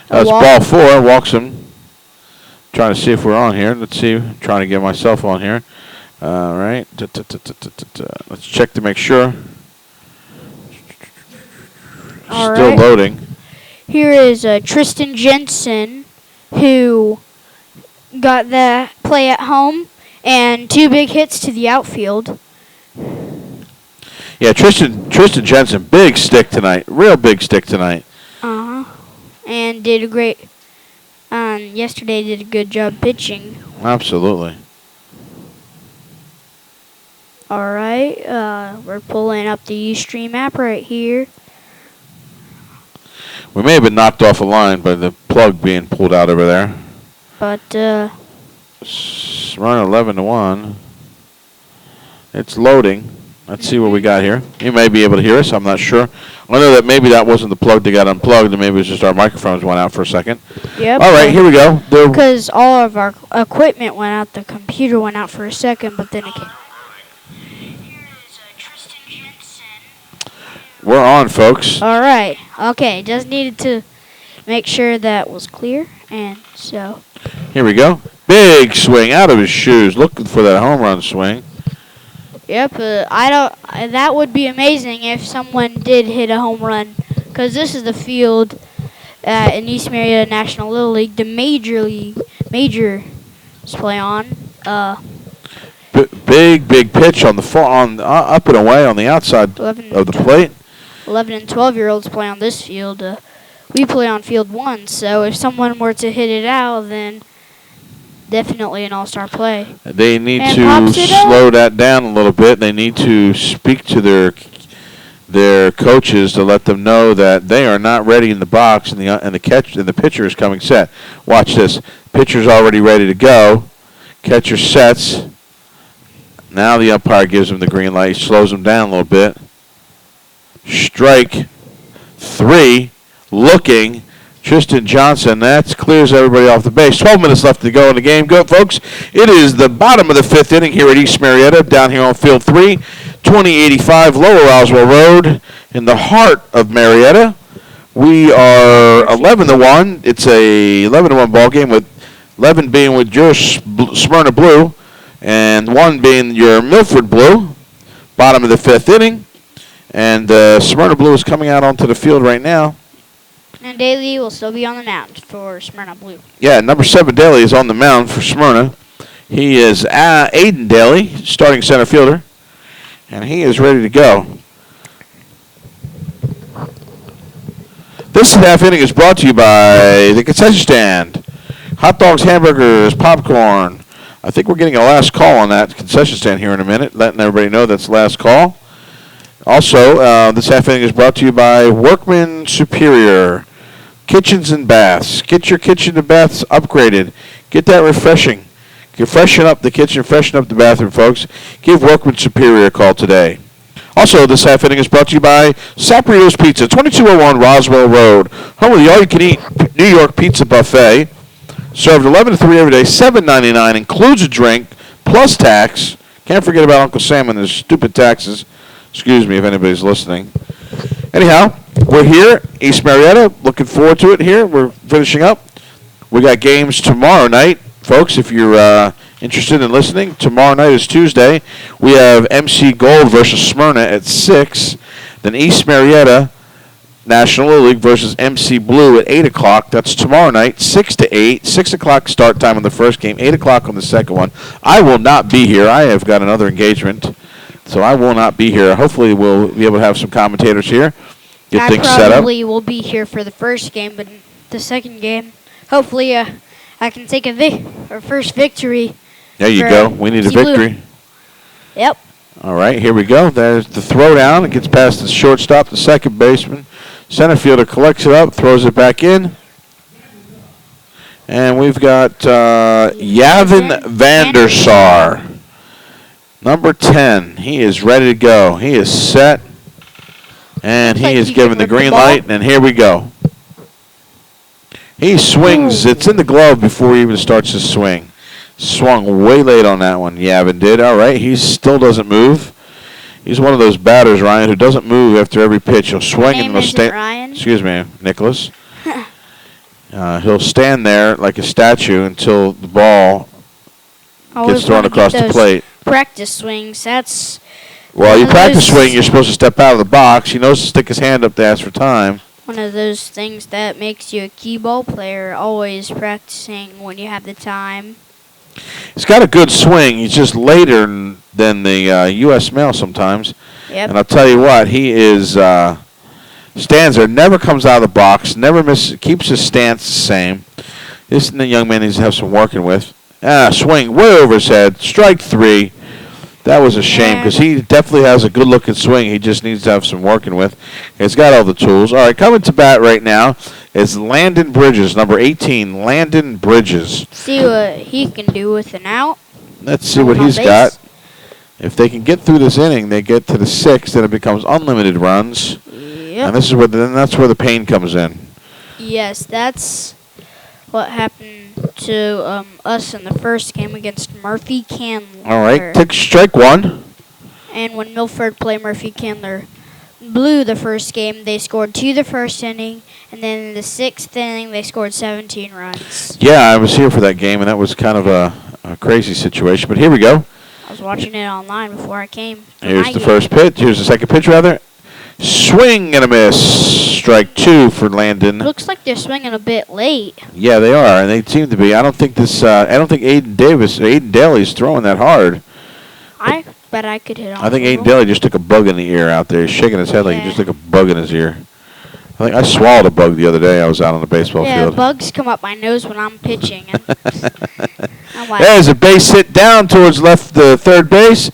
a That's walk. ball 4. Walks him. Trying to see if we're on here. Let's see. I'm trying to get myself on here. All right. Let's check to make sure. All Still right. loading. Here is Tristan Jensen, who got the play at home and 2 big hits to the outfield. Yeah, Tristan Jensen, big stick tonight. Real big stick tonight. And did a great. Yesterday did a good job pitching. Absolutely. All right, we're pulling up the Ustream app right here. We may have been knocked off a line by the plug being pulled out over there. But Smyrna 11-1. It's loading. Let's see what we got here. You may be able to hear us. I'm not sure. I know that maybe that wasn't the plug that got unplugged, and maybe it was just our microphones went out for a second. yep. All right, here we go. Because all of our equipment went out, the computer went out for a second, but then it came. We're on, folks. All right. Okay. Just needed to make sure that was clear, and so. Here we go. Big swing out of his shoes, looking for that home run swing. Yep. That would be amazing if someone did hit a home run, because this is the field in East Marietta National Little League, the majors play on. Big pitch on the up and away on the outside 11 of the plate. 11 and 12-year-olds play on this field. We play on field 1, so if someone were to hit it out, then definitely an all-star play. They need And to pops it up. slow that down a little bit. They need to speak to their coaches to let them know that they are not ready in the box and the pitcher is coming set. Watch this. Pitcher's already ready to go. Catcher sets. Now the umpire gives him the green light. He slows him down a little bit. Strike 3. Looking. Tristan Johnson. That clears everybody off the base. 12 minutes left to go in the game. Go, folks. It is the bottom of the 5th inning here at East Marietta, down here on Field 3, 2085 Lower Roswell Road, in the heart of Marietta. We are 11-1. It's a 11-1 ball game, with 11 being with your Smyrna Blue and 1 being your Milford Blue. Bottom of the 5th inning. And Smyrna Blue is coming out onto the field right now. And Daly will still be on the mound for Smyrna Blue. Yeah, number 7 Daly is on the mound for Smyrna. He is Aiden Daly, starting center fielder. And he is ready to go. This half inning is brought to you by the concession stand. Hot dogs, hamburgers, popcorn. I think we're getting a last call on that concession stand here in a minute, letting everybody know that's the last call. Also, this half inning is brought to you by Workman Superior Kitchens and Baths. Get your kitchen and baths upgraded. Get that refreshing. Freshen up the kitchen, freshen up the bathroom, folks. Give Workman Superior a call today. Also, this half inning is brought to you by Saprios Pizza, 2201 Roswell Road, home of the all-you-can-eat New York Pizza Buffet. Served 11 to 3 every day, $7.99, includes a drink, plus tax. Can't forget about Uncle Sam and his stupid taxes. Excuse me if anybody's listening. Anyhow, we're here, East Marietta. Looking forward to it here. We're finishing up. We got games tomorrow night. Folks, if you're interested in listening, tomorrow night is Tuesday. We have MC Gold versus Smyrna at 6. Then East Marietta National League versus MC Blue at 8 o'clock. That's tomorrow night, 6 to 8. 6 o'clock start time on the first game, 8 o'clock on the second one. I will not be here. I have got another engagement, so I will not be here. Hopefully we'll be able to have some commentators here, get things set up. I probably will be here for the first game, but the second game, hopefully I can take a first victory There you For go. We need a Easy Blue. victory. Yep. All right, here we go. There's the throw down. It gets past the shortstop, the second baseman. Center fielder collects it up, throws it back in. And we've got Yavin Vandersar, number 10. He is ready to go. He is set. And Looks like he is he given can the rip the green ball. light, and here we go. He swings. It's in the glove before he even starts to swing. Swung way late on that one, Yavin did. All right, he still doesn't move. He's one of those batters, Ryan, who doesn't move after every pitch. He'll swing and Name he'll isn't stand. Ryan. Excuse me, Nicholas. He'll stand there like a statue until the ball gets thrown across the plate. Practice swings. That's Well, you one of practice those- swing, you're supposed to step out of the box. He knows to stick his hand up to ask for time. one of those things that makes you a key ball player. Always practicing when you have the time. He's got a good swing. He's just later than the U.S. male sometimes. Yep. And I'll tell you what, he is stands there, never comes out of the box, never misses, keeps his stance the same. This is the young man needs to have some working with. Swing way over his head. Strike 3. That was a shame because he definitely has a good-looking swing. He just needs to have some working with. He's got all the tools. All right, coming to bat right now is Landon Bridges, number 18, Landon Bridges. See what he can do with an out. Let's see what On he's base. got. If they can get through this inning, they get to the 6th, then it becomes unlimited runs. Yep. And this is where that's where the pain comes in. Yes, that's what happened to us in the first game against Murphy Candler. All right, take strike 1. And when Milford played Murphy Candler Blue the first game, they scored 2 the first inning, and then in the 6th inning they scored 17 runs. Yeah, I was here for that game, and that was kind of a crazy situation. But here we go. I was watching it online before I came. to Here's my the game. first pitch. Here's the second pitch, rather. Swing and a miss. Strike 2 for Landon. Looks like they're swinging a bit late. Yeah, they are, and they seem to be. I don't think Aiden Daly's throwing that hard. I bet I could hit on I think the Aiden ball. Daly just took a bug in the ear out there. He's shaking his head like he Yeah. just took a bug in his ear. I think I swallowed a bug the other day. I was out on the baseball Yeah, field. bugs come up my nose when I'm pitching. And I'm like, There's a base hit down towards left, the third base.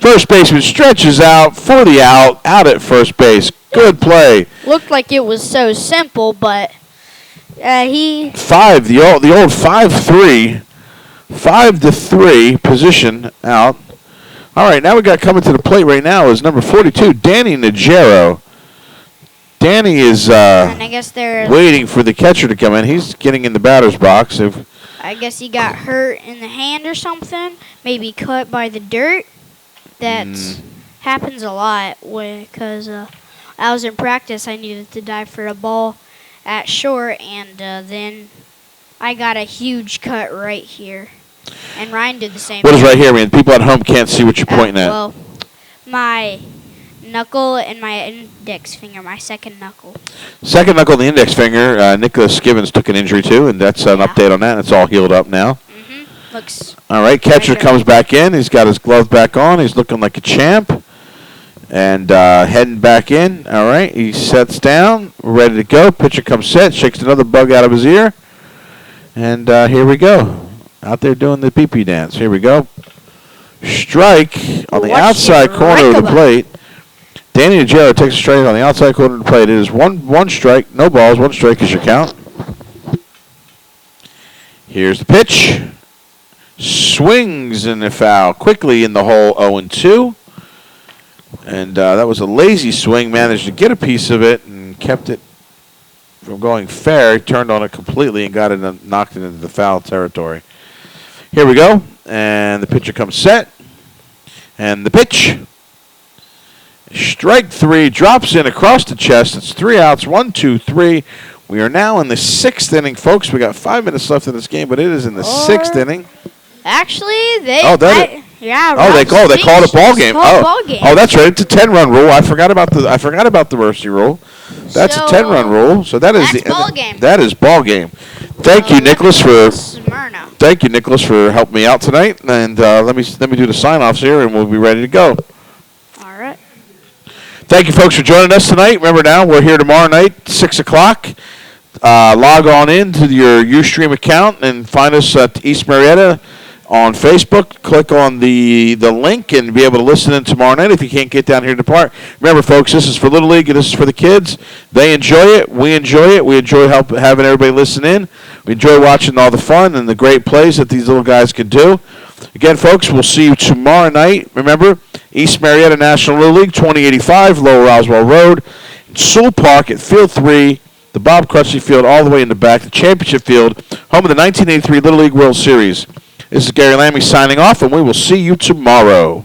First baseman stretches out for the out at first base. Good play. looked like it was so simple, but he 5, the old 5-3, 5-3 position out. All right, now we got coming to the plate right now is number 42, Danny Najero. Danny is and I guess they're waiting for the catcher to come in. He's getting in the batter's box. I guess he got hurt in the hand or something. Maybe cut by the dirt. That happens a lot because I was in practice. I needed to dive for a ball at short, and then I got a huge cut right here. And Ryan did the same. What is right here, man? People at home can't see what you're pointing at. Well, my knuckle and my index finger, my second knuckle. Second knuckle and the index finger, Nicholas Givens took an injury to, and that's an Yeah. update on that. It's all healed up now. Looks All right, catcher Right. comes back in. He's got his glove back on. He's looking like a champ. And heading back in. All right, he sets down, ready to go. Pitcher comes set, shakes another bug out of his ear. And here we go. Out there doing the pee-pee dance. Here we go. Strike on the Watch outside it corner of the ricochet. plate. Danny Najero takes a strike on the outside corner of the plate. It is one strike, no balls, 1 strike is your count. Here's the pitch. Swings in the foul quickly in the hole, 0-2. And that was a lazy swing. Managed to get a piece of it and kept it from going fair. He turned on it completely and got it and knocked it into the foul territory. Here we go. And the pitcher comes set. And the pitch. Strike 3. Drops in across the chest. It's 3 outs. 1, 2, 3. We are now in the 6th inning, folks. We got 5 minutes left in this game, but it is in the 6th inning. actually they. Oh, that yeah. Oh, they called a ball game. Ball game. Oh, that's right. It's a 10-run rule. I forgot about the mercy rule. That's a 10-run rule. So that is that's ball game. That is ball game. Thank you, Nicholas, for Smyrna. helping me out tonight. And let me do the sign-offs here, and we'll be ready to go. All right. Thank you, folks, for joining us tonight. Remember now, we're here tomorrow night, 6 o'clock. Log on in to your Ustream account and find us at East Marietta on Facebook. Click on the link and be able to listen in tomorrow night if you can't get down here to the park. Remember, folks, this is for Little League and this is for the kids. They enjoy it. We enjoy it. We enjoy having everybody listen in. We enjoy watching all the fun and the great plays that these little guys can do. Again, folks, we'll see you tomorrow night. Remember, East Marietta National Little League, 2085 Lower Roswell Road, Sewell Park at Field 3, the Bob Crutchley Field all the way in the back, the championship field, home of the 1983 Little League World Series. This is Gary Lammy signing off, and we will see you tomorrow.